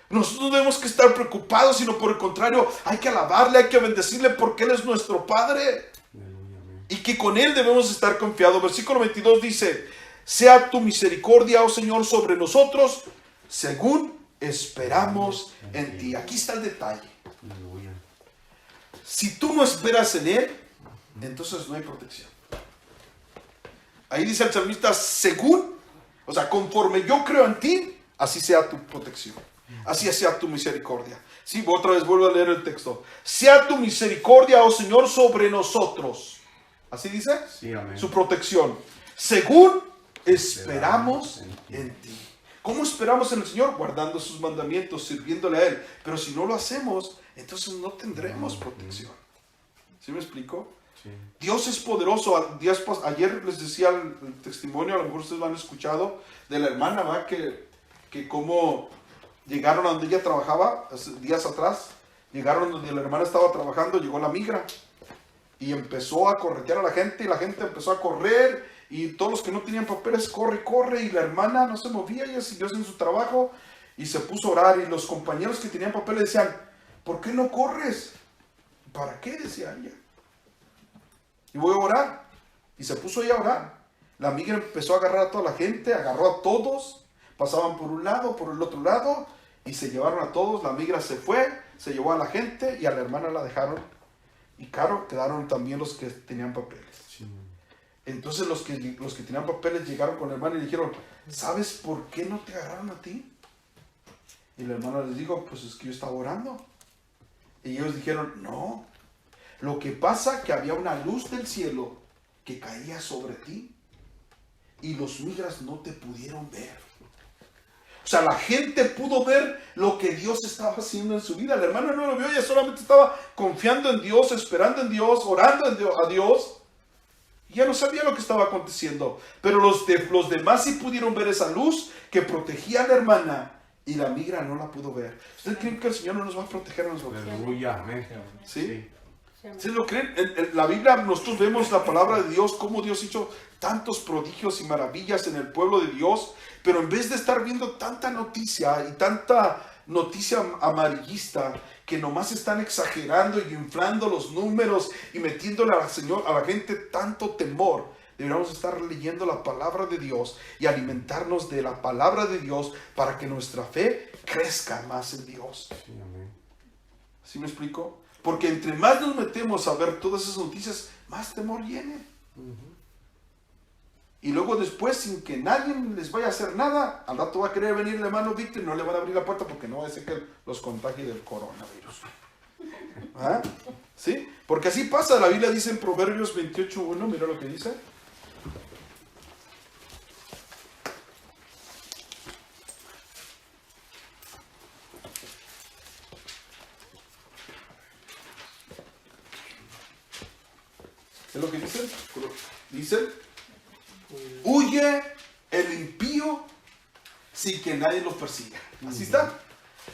Nosotros no debemos que estar preocupados, sino por el contrario, hay que alabarle, hay que bendecirle porque Él es nuestro Padre. Aleluya, amén. y que con Él debemos estar confiados. Versículo 22 dice, sea tu misericordia, oh Señor, sobre nosotros, según esperamos en ti. Aquí está el detalle. Aleluya. Si tú no esperas en Él, entonces no hay protección. Ahí dice el salmista, según, o sea, conforme yo creo en ti, así sea tu protección, así sea tu misericordia. Sí, otra vez vuelvo a leer el texto. Sea tu misericordia, oh Señor, sobre nosotros. ¿Así dice? Sí, amén. Su protección. Según esperamos en ti. ¿Cómo esperamos en el Señor? Guardando sus mandamientos, sirviéndole a Él. Pero si no lo hacemos, entonces no tendremos protección. ¿Sí me explico? Sí. Dios es poderoso. Ayer les decía el testimonio, a lo mejor ustedes lo han escuchado, de la hermana, ¿va? Que como llegaron a donde ella trabajaba, días atrás, llegaron donde la hermana estaba trabajando, llegó la migra y empezó a corretear a la gente y la gente empezó a correr y todos los que no tenían papeles, corre, y la hermana no se movía, ella siguió haciendo su trabajo y se puso a orar y los compañeros que tenían papeles decían, ¿por qué no corres? ¿Para qué? Decía ella. Y voy a orar. Y se puso ella a orar. La migra empezó a agarrar a toda la gente, agarró a todos, pasaban por un lado, por el otro lado, y se llevaron a todos. La migra se fue, se llevó a la gente y a la hermana la dejaron. Y claro, quedaron también los que tenían papeles. Sí. Entonces los que tenían papeles llegaron con la hermana y le dijeron, ¿sabes por qué no te agarraron a ti? Y la hermana les dijo, pues es que yo estaba orando. Y ellos dijeron, no, lo que pasa que había una luz del cielo que caía sobre ti y los migras no te pudieron ver. O sea, la gente pudo ver lo que Dios estaba haciendo en su vida. La hermana no lo vio, ella solamente estaba confiando en Dios, esperando en Dios, orando a Dios. Y ya no sabía lo que estaba aconteciendo. Pero los demás sí pudieron ver esa luz que protegía a la hermana y la migra no la pudo ver. ¿Ustedes creen que el Señor no nos va a proteger a nosotros? Aleluya, amén. ¿Sí? ¿Sí lo creen? En la Biblia nosotros vemos la palabra de Dios, cómo Dios hizo tantos prodigios y maravillas en el pueblo de Dios, pero en vez de estar viendo tanta noticia y tanta noticia amarillista, que nomás están exagerando y inflando los números y metiéndole a la gente tanto temor, deberíamos estar leyendo la palabra de Dios y alimentarnos de la palabra de Dios para que nuestra fe crezca más en Dios. Sí, amén. ¿Sí me explico? Porque entre más nos metemos a ver todas esas noticias, más temor viene. Y luego después, sin que nadie les vaya a hacer nada, al rato va a querer venir el hermano Víctor y no le van a abrir la puerta porque no va a ser que los contagie del coronavirus. ¿Ah? ¿Sí? Porque así pasa. La Biblia dice en Proverbios 28:1, mira lo que dice. ¿Qué es lo que dice? Dice, huye el impío sin que nadie lo persiga. Así está.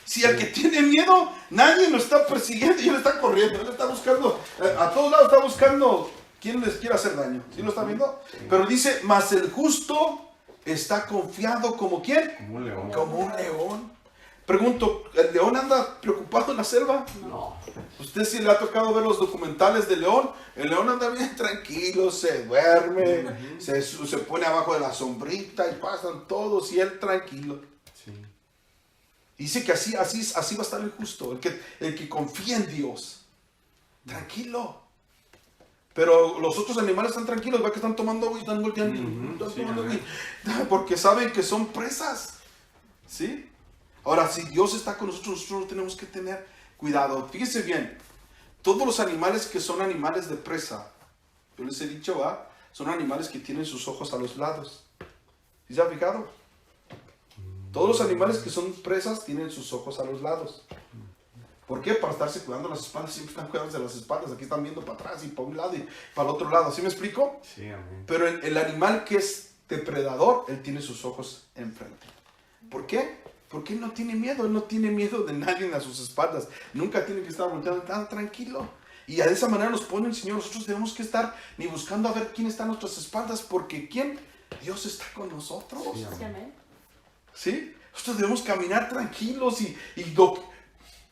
Si el que tiene miedo, nadie lo está persiguiendo y él está corriendo, él está buscando, a todos lados está buscando quién les quiere hacer daño. ¿Sí lo está viendo? Pero dice, mas el justo está confiado como ¿quién? Como un león. Como un león. Pregunto, ¿el león anda preocupado en la selva? No. Usted sí le ha tocado ver los documentales de león. El león anda bien tranquilo, se duerme, se pone abajo de la sombrita y pasan todos y él tranquilo. Sí. Dice que así va a estar el justo, el que confía en Dios. Tranquilo. Pero los otros animales están tranquilos, ¿va? Que están tomando agua y están volteando. Están tomando agua porque saben que son presas. ¿Sí? Ahora, si Dios está con nosotros no tenemos que tener cuidado. Fíjense bien, todos los animales que son animales de presa, yo les he dicho, ¿va? Son animales que tienen sus ojos a los lados. ¿Sí se ha fijado? Todos los animales que son presas tienen sus ojos a los lados. ¿Por qué? Para estarse cuidando las espaldas. Siempre están cuidando de las espaldas. Aquí están viendo para atrás y para un lado y para el otro lado. ¿Sí me explico? Sí, amén. Pero el animal que es depredador, él tiene sus ojos enfrente. ¿Por qué? Porque él no tiene miedo. Él no tiene miedo de nadie a sus espaldas. Nunca tiene que estar volteando. Tan tranquilo. Y de esa manera nos pone el Señor. Nosotros tenemos que estar ni buscando a ver quién está a nuestras espaldas. Porque ¿quién? Dios está con nosotros. Sí, Amén. ¿Sí? Nosotros debemos caminar tranquilos y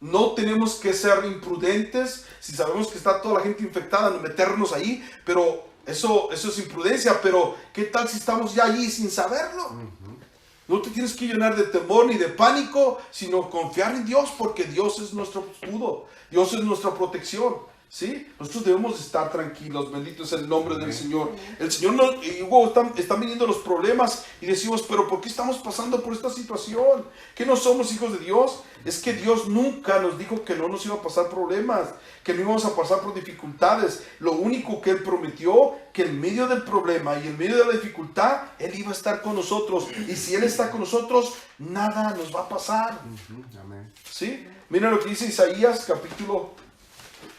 no tenemos que ser imprudentes. Si sabemos que está toda la gente infectada, no meternos ahí, pero Eso es imprudencia, pero ¿qué tal si estamos ya allí sin saberlo? No te tienes que llenar de temor ni de pánico, sino confiar en Dios, porque Dios es nuestro escudo, Dios es nuestra protección, ¿sí? Nosotros debemos estar tranquilos, bendito es el nombre del Señor. El Señor nos, y luego están viniendo los problemas y decimos, pero ¿por qué estamos pasando por esta situación? ¿Que no somos hijos de Dios? Es que Dios nunca nos dijo que no nos iba a pasar problemas, que no íbamos a pasar por dificultades. Lo único que Él prometió, que en medio del problema y en medio de la dificultad, Él iba a estar con nosotros. Y si Él está con nosotros, nada nos va a pasar. Amén. ¿Sí? Mira lo que dice Isaías, capítulo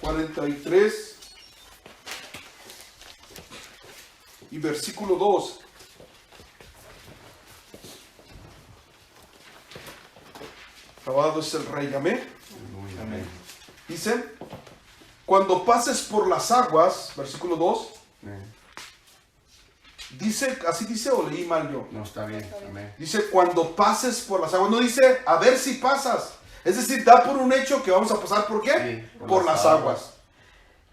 43 y versículo 2. Alabado es el Rey, amén. Amén. Dice, cuando pases por las aguas, versículo 2, Amén. dice, así dice o leí mal yo. No, está bien. Amén. Dice, cuando pases por las aguas, no dice, a ver si pasas. Es decir, da por un hecho que vamos a pasar, ¿por qué? Sí, por las aguas.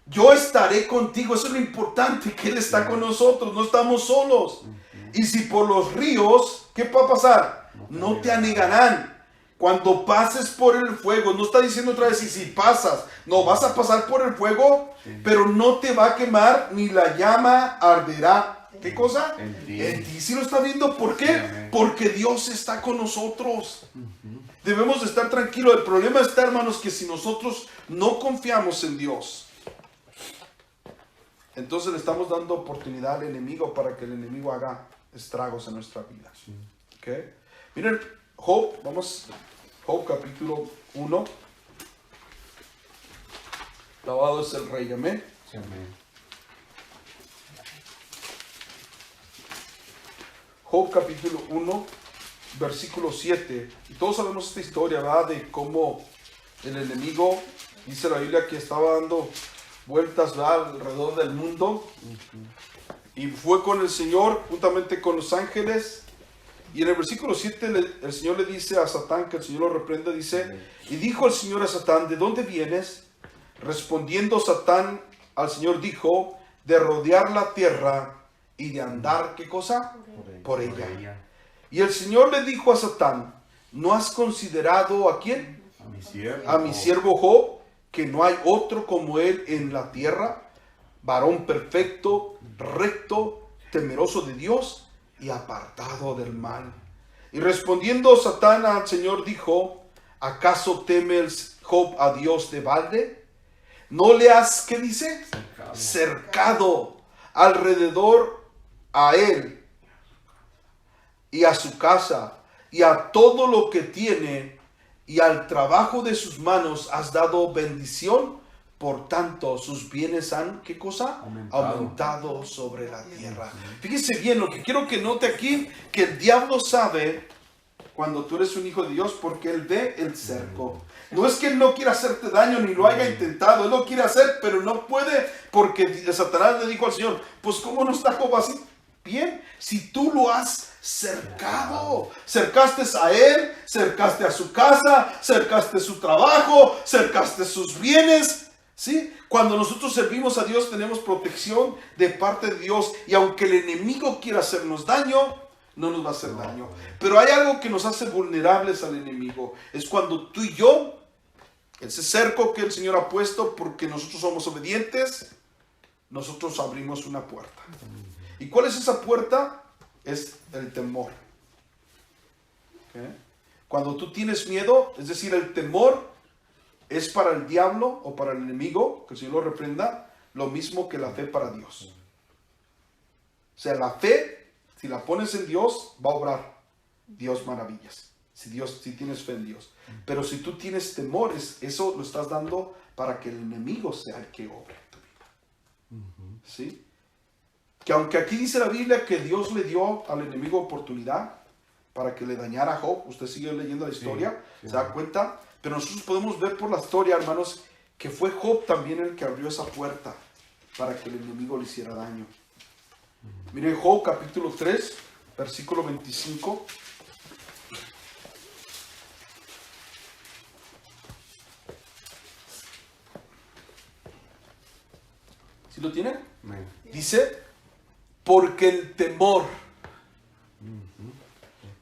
Yo estaré contigo, eso es lo importante, que Él está con nosotros, no estamos solos. Y si por los ríos, ¿qué va a pasar? No te anegarán. Cuando pases por el fuego, no está diciendo otra vez, y si pasas, no, vas a pasar por el fuego, pero no te va a quemar, ni la llama arderá. ¿Qué cosa? En ti. En ti. ¿Sí lo está viendo? ¿Por qué? Amén. Porque Dios está con nosotros. Debemos de estar tranquilos. El problema está, hermanos, que si nosotros no confiamos en Dios, entonces le estamos dando oportunidad al enemigo para que el enemigo haga estragos en nuestra vida. ¿Ok? Miren, Job, vamos, Job capítulo 1. Alabado es el Rey, amén. Sí, amén. Job capítulo 1, versículo 7. Y todos sabemos esta historia, ¿verdad? De cómo el enemigo, dice la Biblia, que estaba dando vueltas, ¿verdad?, alrededor del mundo. Y fue con el Señor, juntamente con los ángeles. Y en el versículo 7 el Señor le dice a Satán, que el Señor lo reprenda, dice, y dijo el Señor a Satán, ¿de dónde vienes? Respondiendo Satán al Señor dijo, de rodear la tierra y de andar, ¿qué cosa? Por ella. Y el Señor le dijo a Satán, ¿no has considerado a quién? A mi siervo. A mi siervo Job, que no hay otro como él en la tierra, varón perfecto, recto, temeroso de Dios y apartado del mal. Y respondiendo Satán al Señor dijo, ¿acaso teme el Job a Dios de balde? ¿No le has, qué dice? Cercado alrededor a él y a su casa y a todo lo que tiene, y al trabajo de sus manos has dado bendición. Por tanto, sus bienes han, ¿qué cosa? Aumentado sobre la tierra. Fíjese bien, lo que quiero que note aquí, que el diablo sabe cuando tú eres un hijo de Dios, porque él ve el cerco. No es que él no quiera hacerte daño, ni lo haya intentado, él lo quiere hacer, pero no puede, porque Satanás le dijo al Señor, pues ¿cómo no está Job así? Bien, si tú lo has cercado, cercaste a él, cercaste a su casa, cercaste su trabajo, cercaste sus bienes. ¿Sí? Cuando nosotros servimos a Dios tenemos protección de parte de Dios, y aunque el enemigo quiera hacernos daño, no nos va a hacer daño. Pero hay algo que nos hace vulnerables al enemigo, es cuando tú y yo, ese cerco que el Señor ha puesto porque nosotros somos obedientes, nosotros abrimos una puerta. ¿Y cuál es esa puerta? Es el temor. ¿Okay? Cuando tú tienes miedo, es decir, el temor es para el diablo o para el enemigo, que el Señor lo reprenda, lo mismo que la fe para Dios. O sea, la fe, si la pones en Dios, va a obrar Dios maravillas. Si tienes fe en Dios. Pero si tú tienes temores, eso lo estás dando para que el enemigo sea el que obre en tu vida. ¿Sí? Que aunque aquí dice la Biblia que Dios le dio al enemigo oportunidad para que le dañara a Job, usted sigue leyendo la historia, se da cuenta. Pero nosotros podemos ver por la historia, hermanos, que fue Job también el que abrió esa puerta para que el enemigo le hiciera daño. Miren Job capítulo 3, versículo 25. ¿Sí lo tienen? Amén. Dice, porque el temor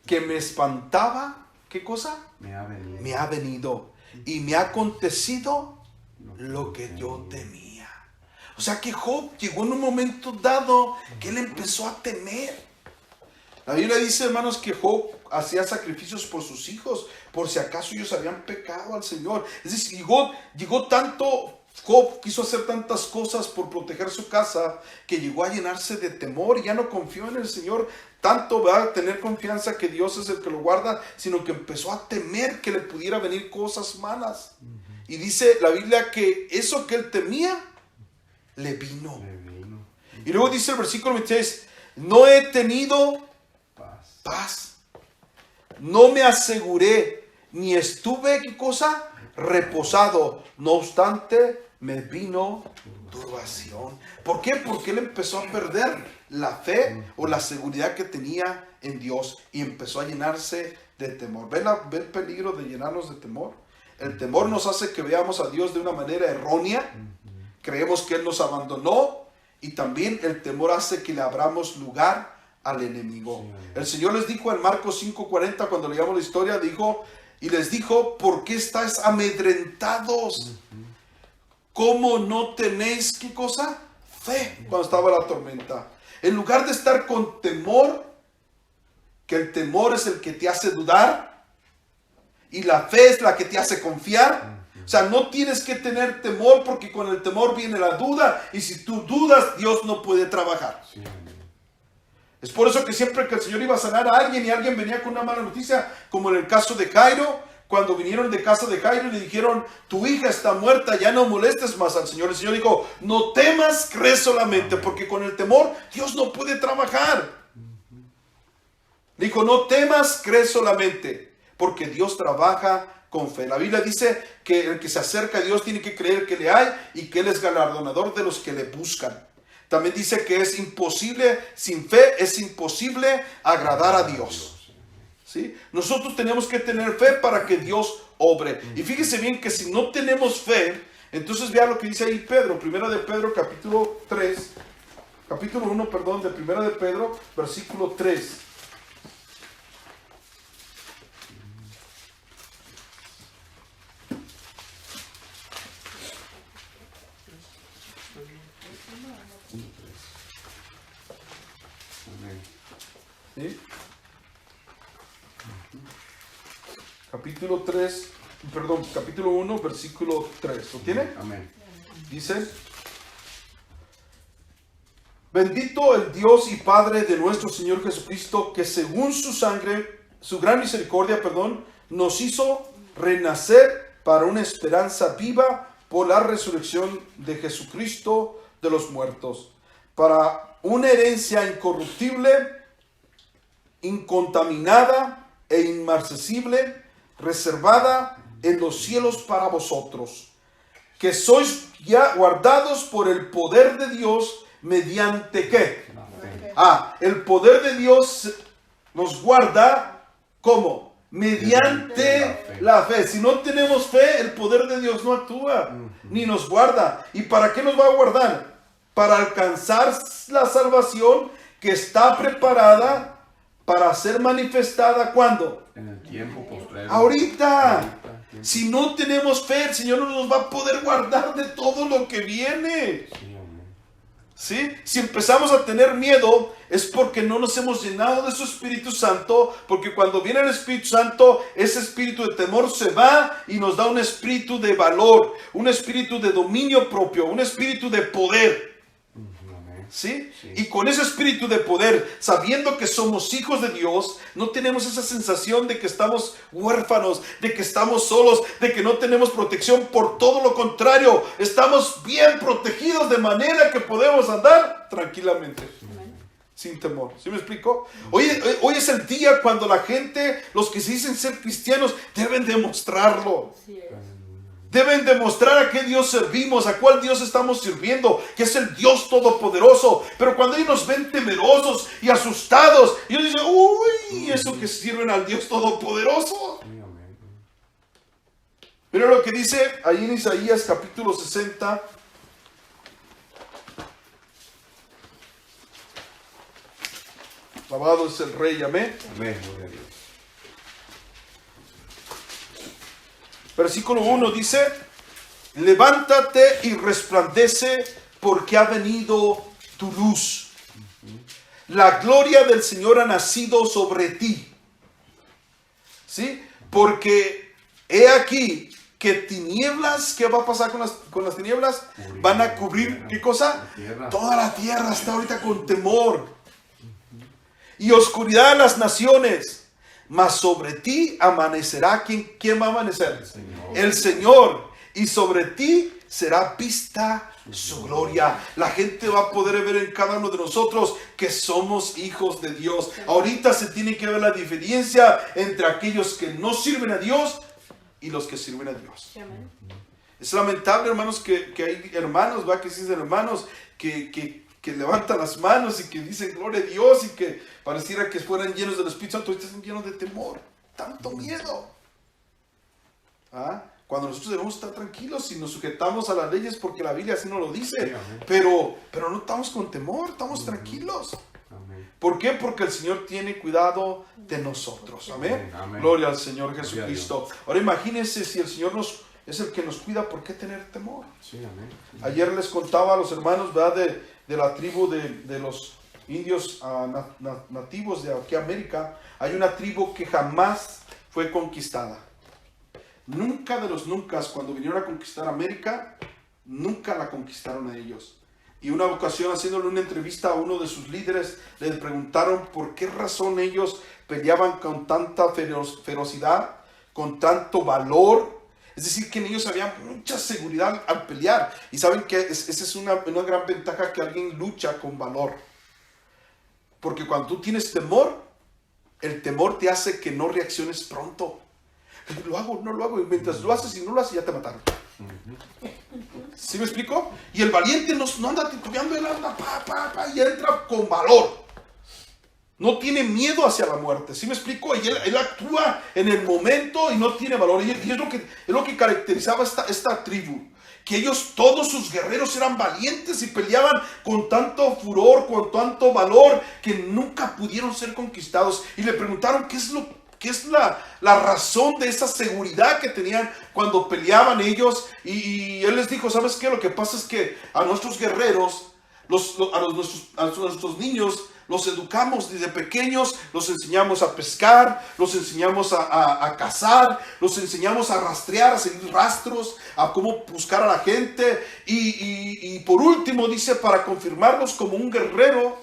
que me espantaba, ¿qué cosa? Me ha venido. Me ha venido y me ha acontecido lo que yo temía. O sea que Job llegó en un momento dado que él empezó a temer. La Biblia dice, hermanos, que Job hacía sacrificios por sus hijos, por si acaso ellos habían pecado al Señor. Es decir, llegó tanto, Job quiso hacer tantas cosas por proteger su casa, que llegó a llenarse de temor y ya no confió en el Señor. Tanto va a tener confianza que Dios es el que lo guarda, sino que empezó a temer que le pudiera venir cosas malas. Y dice la Biblia que eso que él temía, le vino. Y luego dice el versículo 26, no he tenido paz, no me aseguré, ni estuve, ¿qué cosa? Reposado, no obstante, me vino turbación. ¿Por qué? Porque él empezó a perder la fe o la seguridad que tenía en Dios y empezó a llenarse de temor. ¿Ve el peligro de llenarnos de temor? El temor nos hace que veamos a Dios de una manera errónea. Creemos que Él nos abandonó, y también el temor hace que le abramos lugar al enemigo. El Señor les dijo en Marcos 5:40, cuando leíamos la historia, les dijo, ¿por qué estáis amedrentados? ¿Cómo no tenéis, qué cosa? Fe, cuando estaba la tormenta. En lugar de estar con temor, que el temor es el que te hace dudar, y la fe es la que te hace confiar. O sea, no tienes que tener temor, porque con el temor viene la duda, y si tú dudas, Dios no puede trabajar. Es por eso que siempre que el Señor iba a sanar a alguien y alguien venía con una mala noticia, como en el caso de Jairo, cuando vinieron de casa de Jairo y le dijeron, tu hija está muerta, ya no molestes más al Señor. El Señor dijo, no temas, cree solamente, porque con el temor Dios no puede trabajar. Dijo, no temas, cree solamente, porque Dios trabaja con fe. La Biblia dice que el que se acerca a Dios tiene que creer que le hay y que Él es galardonador de los que le buscan. También dice que es imposible, sin fe es imposible agradar a Dios. ¿Sí? Nosotros tenemos que tener fe para que Dios obre. Y fíjese bien que si no tenemos fe, entonces vea lo que dice ahí Pedro, primera de Pedro, capítulo 1, de primera de Pedro, versículo 3. ¿Sí? Capítulo 1, versículo 3. ¿Lo tiene? Amén. Dice, bendito el Dios y Padre de nuestro Señor Jesucristo, que según su sangre, su gran misericordia, nos hizo renacer para una esperanza viva por la resurrección de Jesucristo de los muertos, para una herencia incorruptible, incontaminada e inmarcesible, reservada en los cielos para vosotros, que sois ya guardados por el poder de Dios, mediante ¿qué? El poder de Dios nos guarda, ¿cómo? Mediante la fe. Si no tenemos fe, el poder de Dios no actúa, ni nos guarda. ¿Y para qué nos va a guardar? Para alcanzar la salvación que está preparada para ser manifestada, ¿cuándo? En el tiempo postrero. Ahorita. Si no tenemos fe, el Señor no nos va a poder guardar de todo lo que viene. ¿Sí? Si empezamos a tener miedo, es porque no nos hemos llenado de su Espíritu Santo, porque cuando viene el Espíritu Santo, ese espíritu de temor se va y nos da un espíritu de valor, un espíritu de dominio propio, un espíritu de poder. ¿Sí? Y con ese espíritu de poder, sabiendo que somos hijos de Dios, no tenemos esa sensación de que estamos huérfanos, de que estamos solos, de que no tenemos protección. Por todo lo contrario, estamos bien protegidos de manera que podemos andar tranquilamente, sin temor. ¿Sí me explico? Hoy es el día cuando la gente, los que se dicen ser cristianos, deben demostrarlo. Deben demostrar a qué Dios servimos, a cuál Dios estamos sirviendo, que es el Dios Todopoderoso. Pero cuando ellos nos ven temerosos y asustados, ellos dicen, uy, eso que sirven al Dios Todopoderoso. Mira lo que dice ahí en Isaías capítulo 60. Alabado es el Rey, amén. Amén, gloria a Dios. Versículo 1 dice: levántate y resplandece, porque ha venido tu luz. La gloria del Señor ha nacido sobre ti. ¿Sí? Porque he aquí que tinieblas, ¿qué va a pasar con las tinieblas? Van a cubrir, ¿qué cosa? Toda la tierra está ahorita con temor. Y oscuridad de las naciones. Mas sobre ti amanecerá. ¿Quién va a amanecer? El Señor. Y sobre ti será vista su gloria. La gente va a poder ver en cada uno de nosotros que somos hijos de Dios. Ahorita se tiene que ver la diferencia entre aquellos que no sirven a Dios y los que sirven a Dios. Es lamentable, hermanos, que hay hermanos, va, que sí dicen hermanos, que levantan las manos y que dicen gloria a Dios y que pareciera que fueran llenos del Espíritu Santo. Ahorita están llenos de temor, tanto miedo. Cuando nosotros debemos estar tranquilos y nos sujetamos a las leyes porque la Biblia así nos lo dice, pero no estamos con temor, estamos tranquilos. ¿Por qué? Porque el Señor tiene cuidado de nosotros. Amén. Gloria al Señor Jesucristo. Ahora imagínense, si el Señor es el que nos cuida, ¿por qué tener temor? Sí, amén. Ayer les contaba a los hermanos, ¿verdad?, de la tribu de los indios nativos de aquí América. Hay una tribu que jamás fue conquistada. Nunca de los nunca, cuando vinieron a conquistar América, nunca la conquistaron a ellos. Y una ocasión, haciéndole una entrevista a uno de sus líderes, le preguntaron por qué razón ellos peleaban con tanta ferocidad, con tanto valor. Es decir, que en ellos había mucha seguridad al pelear. Y saben que esa es una gran ventaja, que alguien lucha con valor. Porque cuando tú tienes temor, el temor te hace que no reacciones pronto. Lo hago, no lo hago. Y mientras lo haces y no lo haces, ya te mataron. ¿Sí me explico? Y el valiente no anda titubeando, él anda y entra con valor. No tiene miedo hacia la muerte. ¿Sí me explico? Y él actúa en el momento y no tiene valor. Y es lo que caracterizaba esta tribu. Que ellos, todos sus guerreros eran valientes y peleaban con tanto furor, con tanto valor, que nunca pudieron ser conquistados. Y le preguntaron qué es la razón de esa seguridad que tenían cuando peleaban ellos. Y él les dijo: ¿sabes qué? Lo que pasa es que a nuestros guerreros, a nuestros niños, los educamos desde pequeños, los enseñamos a pescar, los enseñamos a cazar, los enseñamos a rastrear, a seguir rastros, a cómo buscar a la gente. Y por último, dice, para confirmarlos como un guerrero,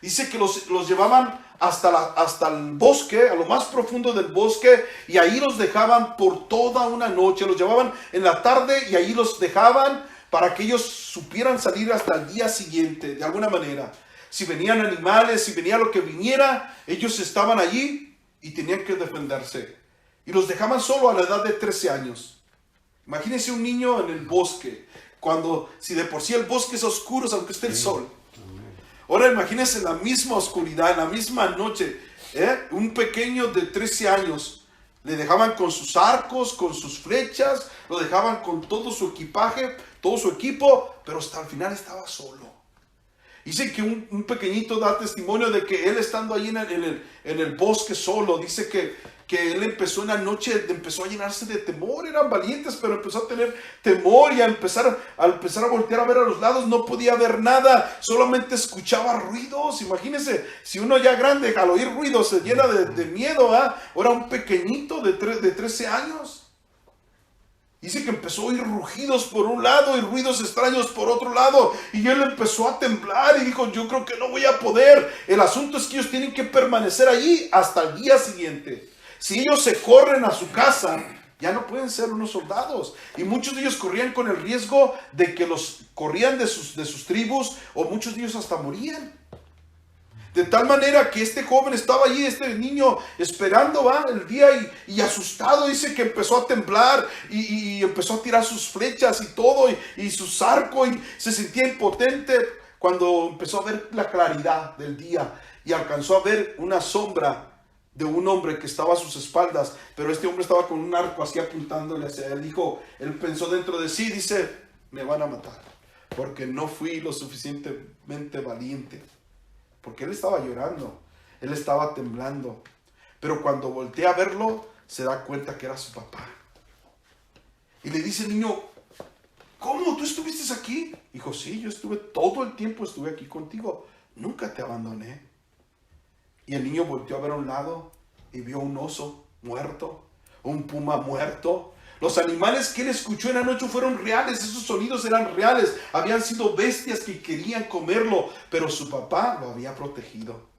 dice que los llevaban hasta el bosque, a lo más profundo del bosque, y ahí los dejaban por toda una noche. Los llevaban en la tarde y ahí los dejaban para que ellos supieran salir hasta el día siguiente, de alguna manera. Si venían animales, si venía lo que viniera, ellos estaban allí y tenían que defenderse. Y los dejaban solo a la edad de 13 años. Imagínense un niño en el bosque, si de por sí el bosque es oscuro, aunque esté el sol. Ahora imagínense la misma oscuridad, en la misma noche, un pequeño de 13 años, le dejaban con sus arcos, con sus flechas, lo dejaban con todo su equipaje, todo su equipo, pero hasta el final estaba solo. Dice que un pequeñito da testimonio de que él, estando ahí en el bosque solo, dice que él empezó una noche, empezó a llenarse de temor. Eran valientes, pero empezó a tener temor y al empezar a voltear a ver a los lados no podía ver nada, solamente escuchaba ruidos. Imagínense, si uno ya grande al oír ruidos se llena de miedo, ahora un pequeñito de 13 años. Dice que empezó a oír rugidos por un lado y ruidos extraños por otro lado. Y él empezó a temblar y dijo: yo creo que no voy a poder. El asunto es que ellos tienen que permanecer allí hasta el día siguiente. Si ellos se corren a su casa, ya no pueden ser unos soldados. Y muchos de ellos corrían con el riesgo de que los corrían de sus tribus, o muchos de ellos hasta morían. De tal manera que este joven estaba allí, este niño, esperando el día y asustado. Dice que empezó a temblar y empezó a tirar sus flechas y todo, y sus arcos, y se sentía impotente cuando empezó a ver la claridad del día y alcanzó a ver una sombra de un hombre que estaba a sus espaldas, pero este hombre estaba con un arco así apuntándole hacia él. Él pensó dentro de sí, dice: me van a matar porque no fui lo suficientemente valiente. Porque él estaba llorando. Él estaba temblando. Pero cuando voltea a verlo, se da cuenta que era su papá. Y le dice el niño, ¿cómo? ¿Tú estuviste aquí? Dijo, sí, yo estuve todo el tiempo, estuve aquí contigo. Nunca te abandoné. Y el niño volteó a ver a un lado y vio un oso muerto, un puma muerto. Los animales que él escuchó en la noche fueron reales, esos sonidos eran reales. Habían sido bestias que querían comerlo, pero su papá lo había protegido.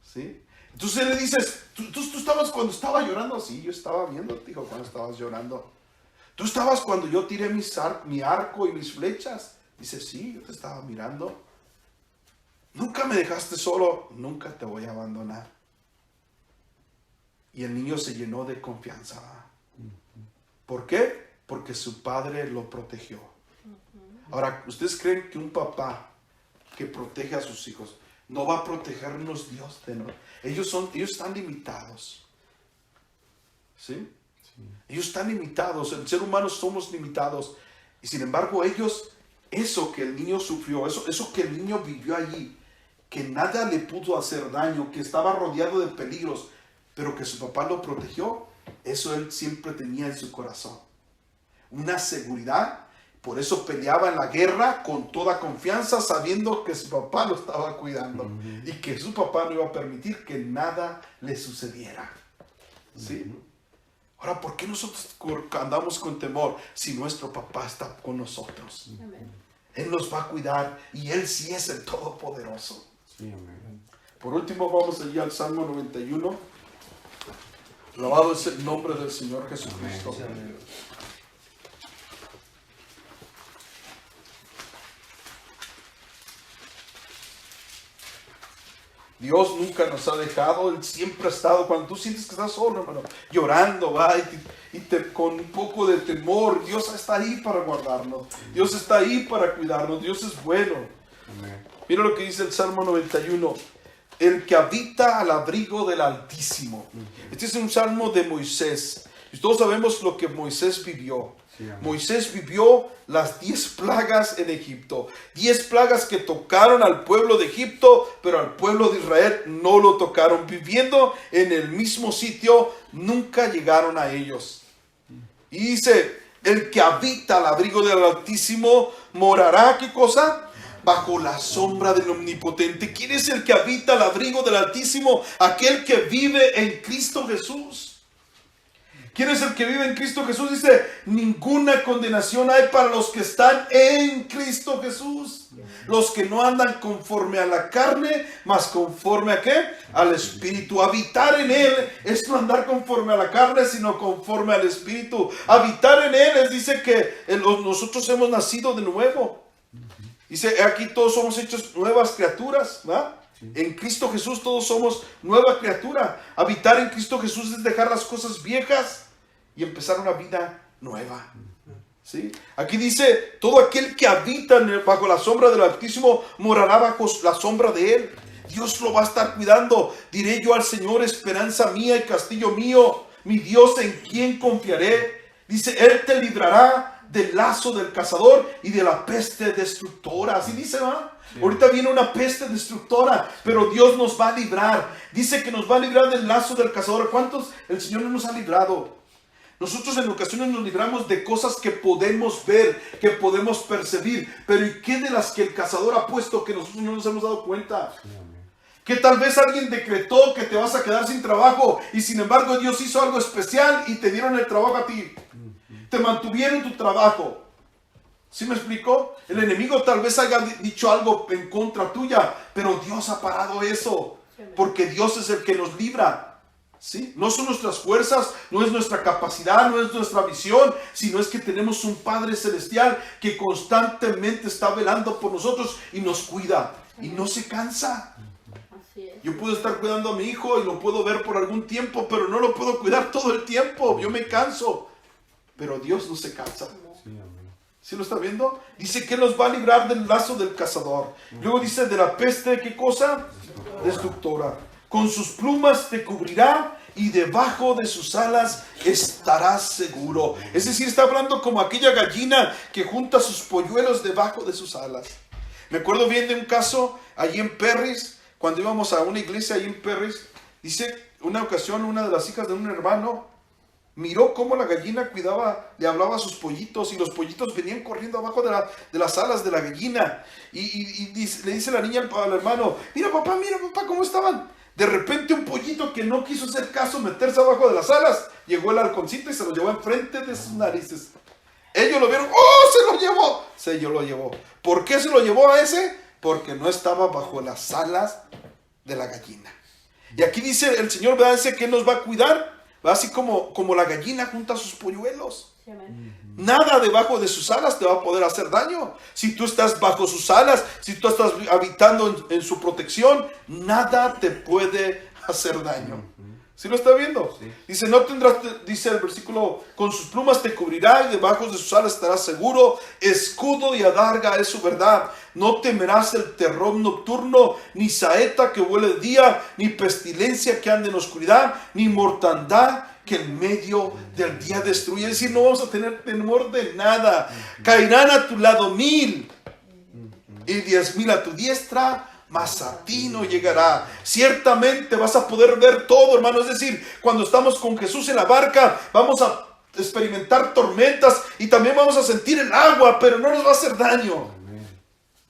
¿Sí? Entonces le dices, ¿tú estabas cuando estaba llorando? Sí, yo estaba viéndote, hijo, cuando estabas llorando. ¿Tú estabas cuando yo tiré mi arco y mis flechas? Dice, sí, yo te estaba mirando. Nunca me dejaste solo, nunca te voy a abandonar. Y el niño se llenó de confianza. ¿Por qué? Porque su padre lo protegió. Ahora, ¿ustedes creen que un papá que protege a sus hijos no va a protegernos Dios de no? Ellos están limitados. ¿Sí? Ellos están limitados. El ser humano somos limitados. Y sin embargo, ellos, eso que el niño sufrió, eso que el niño vivió allí, que nada le pudo hacer daño, que estaba rodeado de peligros, pero que su papá lo protegió, eso él siempre tenía en su corazón. Una seguridad. Por eso peleaba en la guerra con toda confianza, sabiendo que su papá lo estaba cuidando y que su papá no iba a permitir que nada le sucediera. ¿Sí? Ahora, ¿por qué nosotros andamos con temor si nuestro papá está con nosotros? Amén. Él nos va a cuidar y Él sí es el Todopoderoso. Sí, amén. Por último, vamos allí al Salmo 91. Alabado es el nombre del Señor Jesucristo. Amén. Dios nunca nos ha dejado, Él siempre ha estado. Cuando tú sientes que estás solo, hermano, llorando, va, con un poco de temor, Dios está ahí para guardarnos. Dios está ahí para cuidarnos. Dios es bueno. Amén. Mira lo que dice el Salmo 91. El que habita al abrigo del Altísimo. Este es un salmo de Moisés. Y todos sabemos lo que Moisés vivió. Sí, Moisés vivió las 10 plagas en Egipto. 10 plagas que tocaron al pueblo de Egipto, pero al pueblo de Israel no lo tocaron. Viviendo en el mismo sitio, nunca llegaron a ellos. Y dice, el que habita al abrigo del Altísimo morará, ¿qué cosa? Bajo la sombra del Omnipotente. ¿Quién es el que habita al abrigo del Altísimo? Aquel que vive en Cristo Jesús. ¿Quién es el que vive en Cristo Jesús? Dice, ninguna condenación hay para los que están en Cristo Jesús. Los que no andan conforme a la carne, mas conforme a ¿qué? Al Espíritu. Habitar en Él es no andar conforme a la carne, sino conforme al Espíritu. Habitar en Él dice que nosotros hemos nacido de nuevo. Dice, aquí todos somos hechos nuevas criaturas, ¿verdad? En Cristo Jesús todos somos nueva criatura. Habitar en Cristo Jesús es dejar las cosas viejas y empezar una vida nueva. ¿Sí? Aquí dice, todo aquel que habita bajo la sombra del Altísimo morará bajo la sombra de Él. Dios lo va a estar cuidando. Diré yo al Señor, esperanza mía y castillo mío, mi Dios en quien confiaré. Dice, Él te librará del lazo del cazador y de la peste destructora. Así dice, ¿no? Sí. Ahorita viene una peste destructora, pero Dios nos va a librar. Dice que nos va a librar del lazo del cazador. ¿Cuántos el Señor no nos ha librado? Nosotros en ocasiones nos libramos de cosas que podemos ver, que podemos percibir, pero ¿y qué de las que el cazador ha puesto que nosotros no nos hemos dado cuenta? Sí. Que tal vez alguien decretó que te vas a quedar sin trabajo y sin embargo Dios hizo algo especial y te dieron el trabajo a ti. Te mantuvieron tu trabajo. ¿Sí me explico? El enemigo tal vez haya dicho algo en contra tuya, pero Dios ha parado eso, porque Dios es el que nos libra. ¿Sí? No son nuestras fuerzas, no es nuestra capacidad, no es nuestra visión, sino es que tenemos un Padre Celestial que constantemente está velando por nosotros y nos cuida y no se cansa. Yo puedo estar cuidando a mi hijo y lo puedo ver por algún tiempo, pero no lo puedo cuidar todo el tiempo. Yo me canso, pero Dios no se cansa. ¿Sí lo está viendo? Dice que nos va a librar del lazo del cazador. Luego dice de la peste, ¿qué cosa? Destructora. Con sus plumas te cubrirá y debajo de sus alas estarás seguro. Es decir, está hablando como aquella gallina que junta sus polluelos debajo de sus alas. Me acuerdo bien de un caso allí en Perris, cuando íbamos a una iglesia ahí en Perris, dice, una ocasión una de las hijas de un hermano miró cómo la gallina le hablaba a sus pollitos, y los pollitos venían corriendo abajo de las alas de la gallina. Le dice la niña al hermano, mira papá, cómo estaban. De repente un pollito que no quiso hacer caso, meterse abajo de las alas, llegó el halconcito y se lo llevó enfrente de sus narices. Ellos lo vieron, ¡oh, se lo llevó! Se lo llevó. ¿Por qué se lo llevó a ese? Porque no estaba bajo las alas de la gallina. Y aquí dice el Señor, ¿verdad? Dice que nos va a cuidar, así como la gallina junta sus polluelos. Nada debajo de sus alas te va a poder hacer daño. Si tú estás bajo sus alas, si tú estás habitando en su protección, nada te puede hacer daño. ¿Sí lo está viendo? Sí. Dice, no tendrás, dice el versículo, con sus plumas te cubrirá y debajo de sus alas estarás seguro. Escudo y adarga es su verdad. No temerás el terror nocturno, ni saeta que vuele de día, ni pestilencia que ande en oscuridad, ni mortandad que en medio del día destruye. Es decir, no vamos a tener temor de nada. Caerán a tu lado 1000 y 10,000 a tu diestra, mas a ti no llegará. Ciertamente vas a poder ver todo, hermano. Es decir, cuando estamos con Jesús en la barca, vamos a experimentar tormentas y también vamos a sentir el agua, pero no nos va a hacer daño.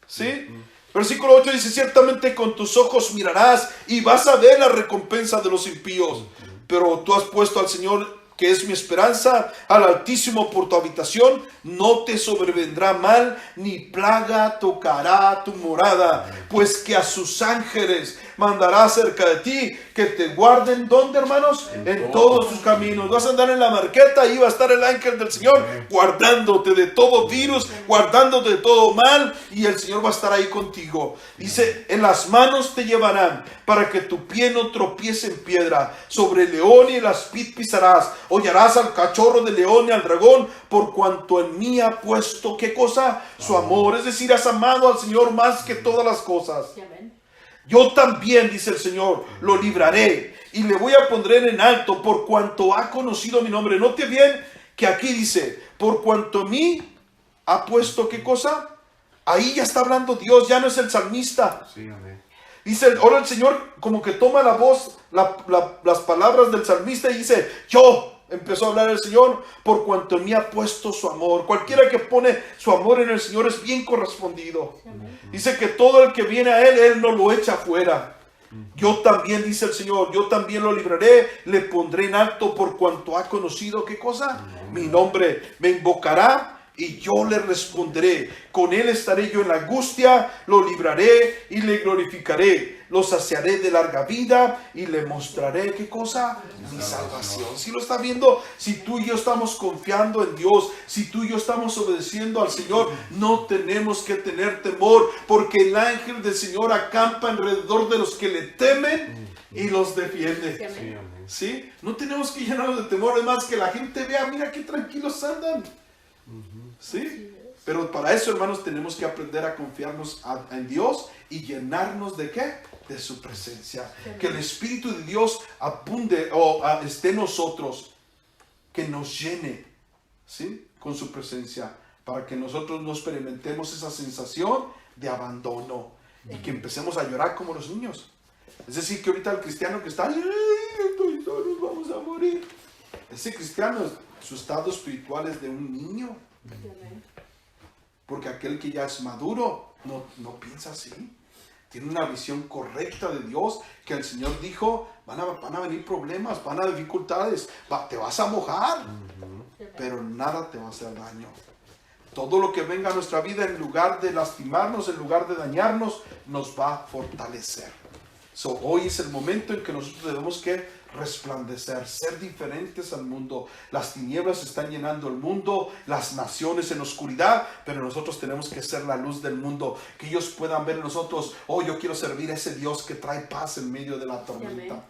¿Sí? Versículo 8 dice, ciertamente con tus ojos mirarás y vas a ver la recompensa de los impíos. Pero tú has puesto al Señor, que es mi esperanza, al Altísimo por tu habitación. No te sobrevendrá mal, ni plaga tocará tu morada, pues que a sus ángeles mandará cerca de ti, que te guarden, ¿dónde, hermanos? En todos tus caminos. Vas a andar en la marqueta y va a estar el ángel del Señor guardándote de todo virus, guardándote de todo mal, y el Señor va a estar ahí contigo. Dice, en las manos te llevarán, para que tu pie no tropiece en piedra. Sobre el león y el aspid pisarás. Hollarás al cachorro del león y al dragón, por cuanto en mí ha puesto, ¿qué cosa? Su amor. Es decir, has amado al Señor más que todas las cosas. Yo también, dice el Señor, lo libraré y le voy a poner en alto por cuanto ha conocido mi nombre. Note bien que aquí dice, por cuanto en mí ha puesto, ¿qué cosa? Ahí ya está hablando Dios, ya no es el salmista. Sí, amén. Dice, ahora el Señor como que toma la voz, las palabras del salmista y dice, yo. Empezó a hablar el Señor, por cuanto en mí ha puesto su amor. Cualquiera que pone su amor en el Señor es bien correspondido. Dice que todo el que viene a Él no lo echa fuera. Yo también, dice el Señor, yo también lo libraré, le pondré en alto por cuanto ha conocido, ¿qué cosa? Mi nombre. Me invocará y yo le responderé. Con Él estaré yo en la angustia, lo libraré y le glorificaré. Lo saciaré de larga vida y le mostraré, ¿qué cosa? Mi salvación. Si lo está viendo, si tú y yo estamos confiando en Dios, si tú y yo estamos obedeciendo al Señor, no tenemos que tener temor, porque el ángel del Señor acampa alrededor de los que le temen y los defiende. ¿Sí? No tenemos que llenarnos de temor, además que la gente vea, mira qué tranquilos andan. ¿Sí? Pero para eso, hermanos, tenemos que aprender a confiarnos en Dios y llenarnos ¿de qué? De su presencia. Que el Espíritu de Dios abunde o esté en nosotros, que nos llene, ¿sí? Con su presencia, para que nosotros no experimentemos esa sensación de abandono y que empecemos a llorar como los niños. Es decir, que ahorita el cristiano que está, ¡ay, estoy solos, vamos a morir! Ese cristiano, su estado espiritual es de un niño. Porque aquel que ya es maduro no piensa así. Tiene una visión correcta de Dios, que el Señor dijo, van a venir problemas, van a haber dificultades, te vas a mojar, pero nada te va a hacer daño. Todo lo que venga a nuestra vida, en lugar de lastimarnos, en lugar de dañarnos, nos va a fortalecer. Hoy es el momento en que nosotros debemos que resplandecer, ser diferentes al mundo. Las tinieblas están llenando el mundo, las naciones en oscuridad, pero nosotros tenemos que ser la luz del mundo, que ellos puedan ver en nosotros, oh, yo quiero servir a ese Dios que trae paz en medio de la tormenta.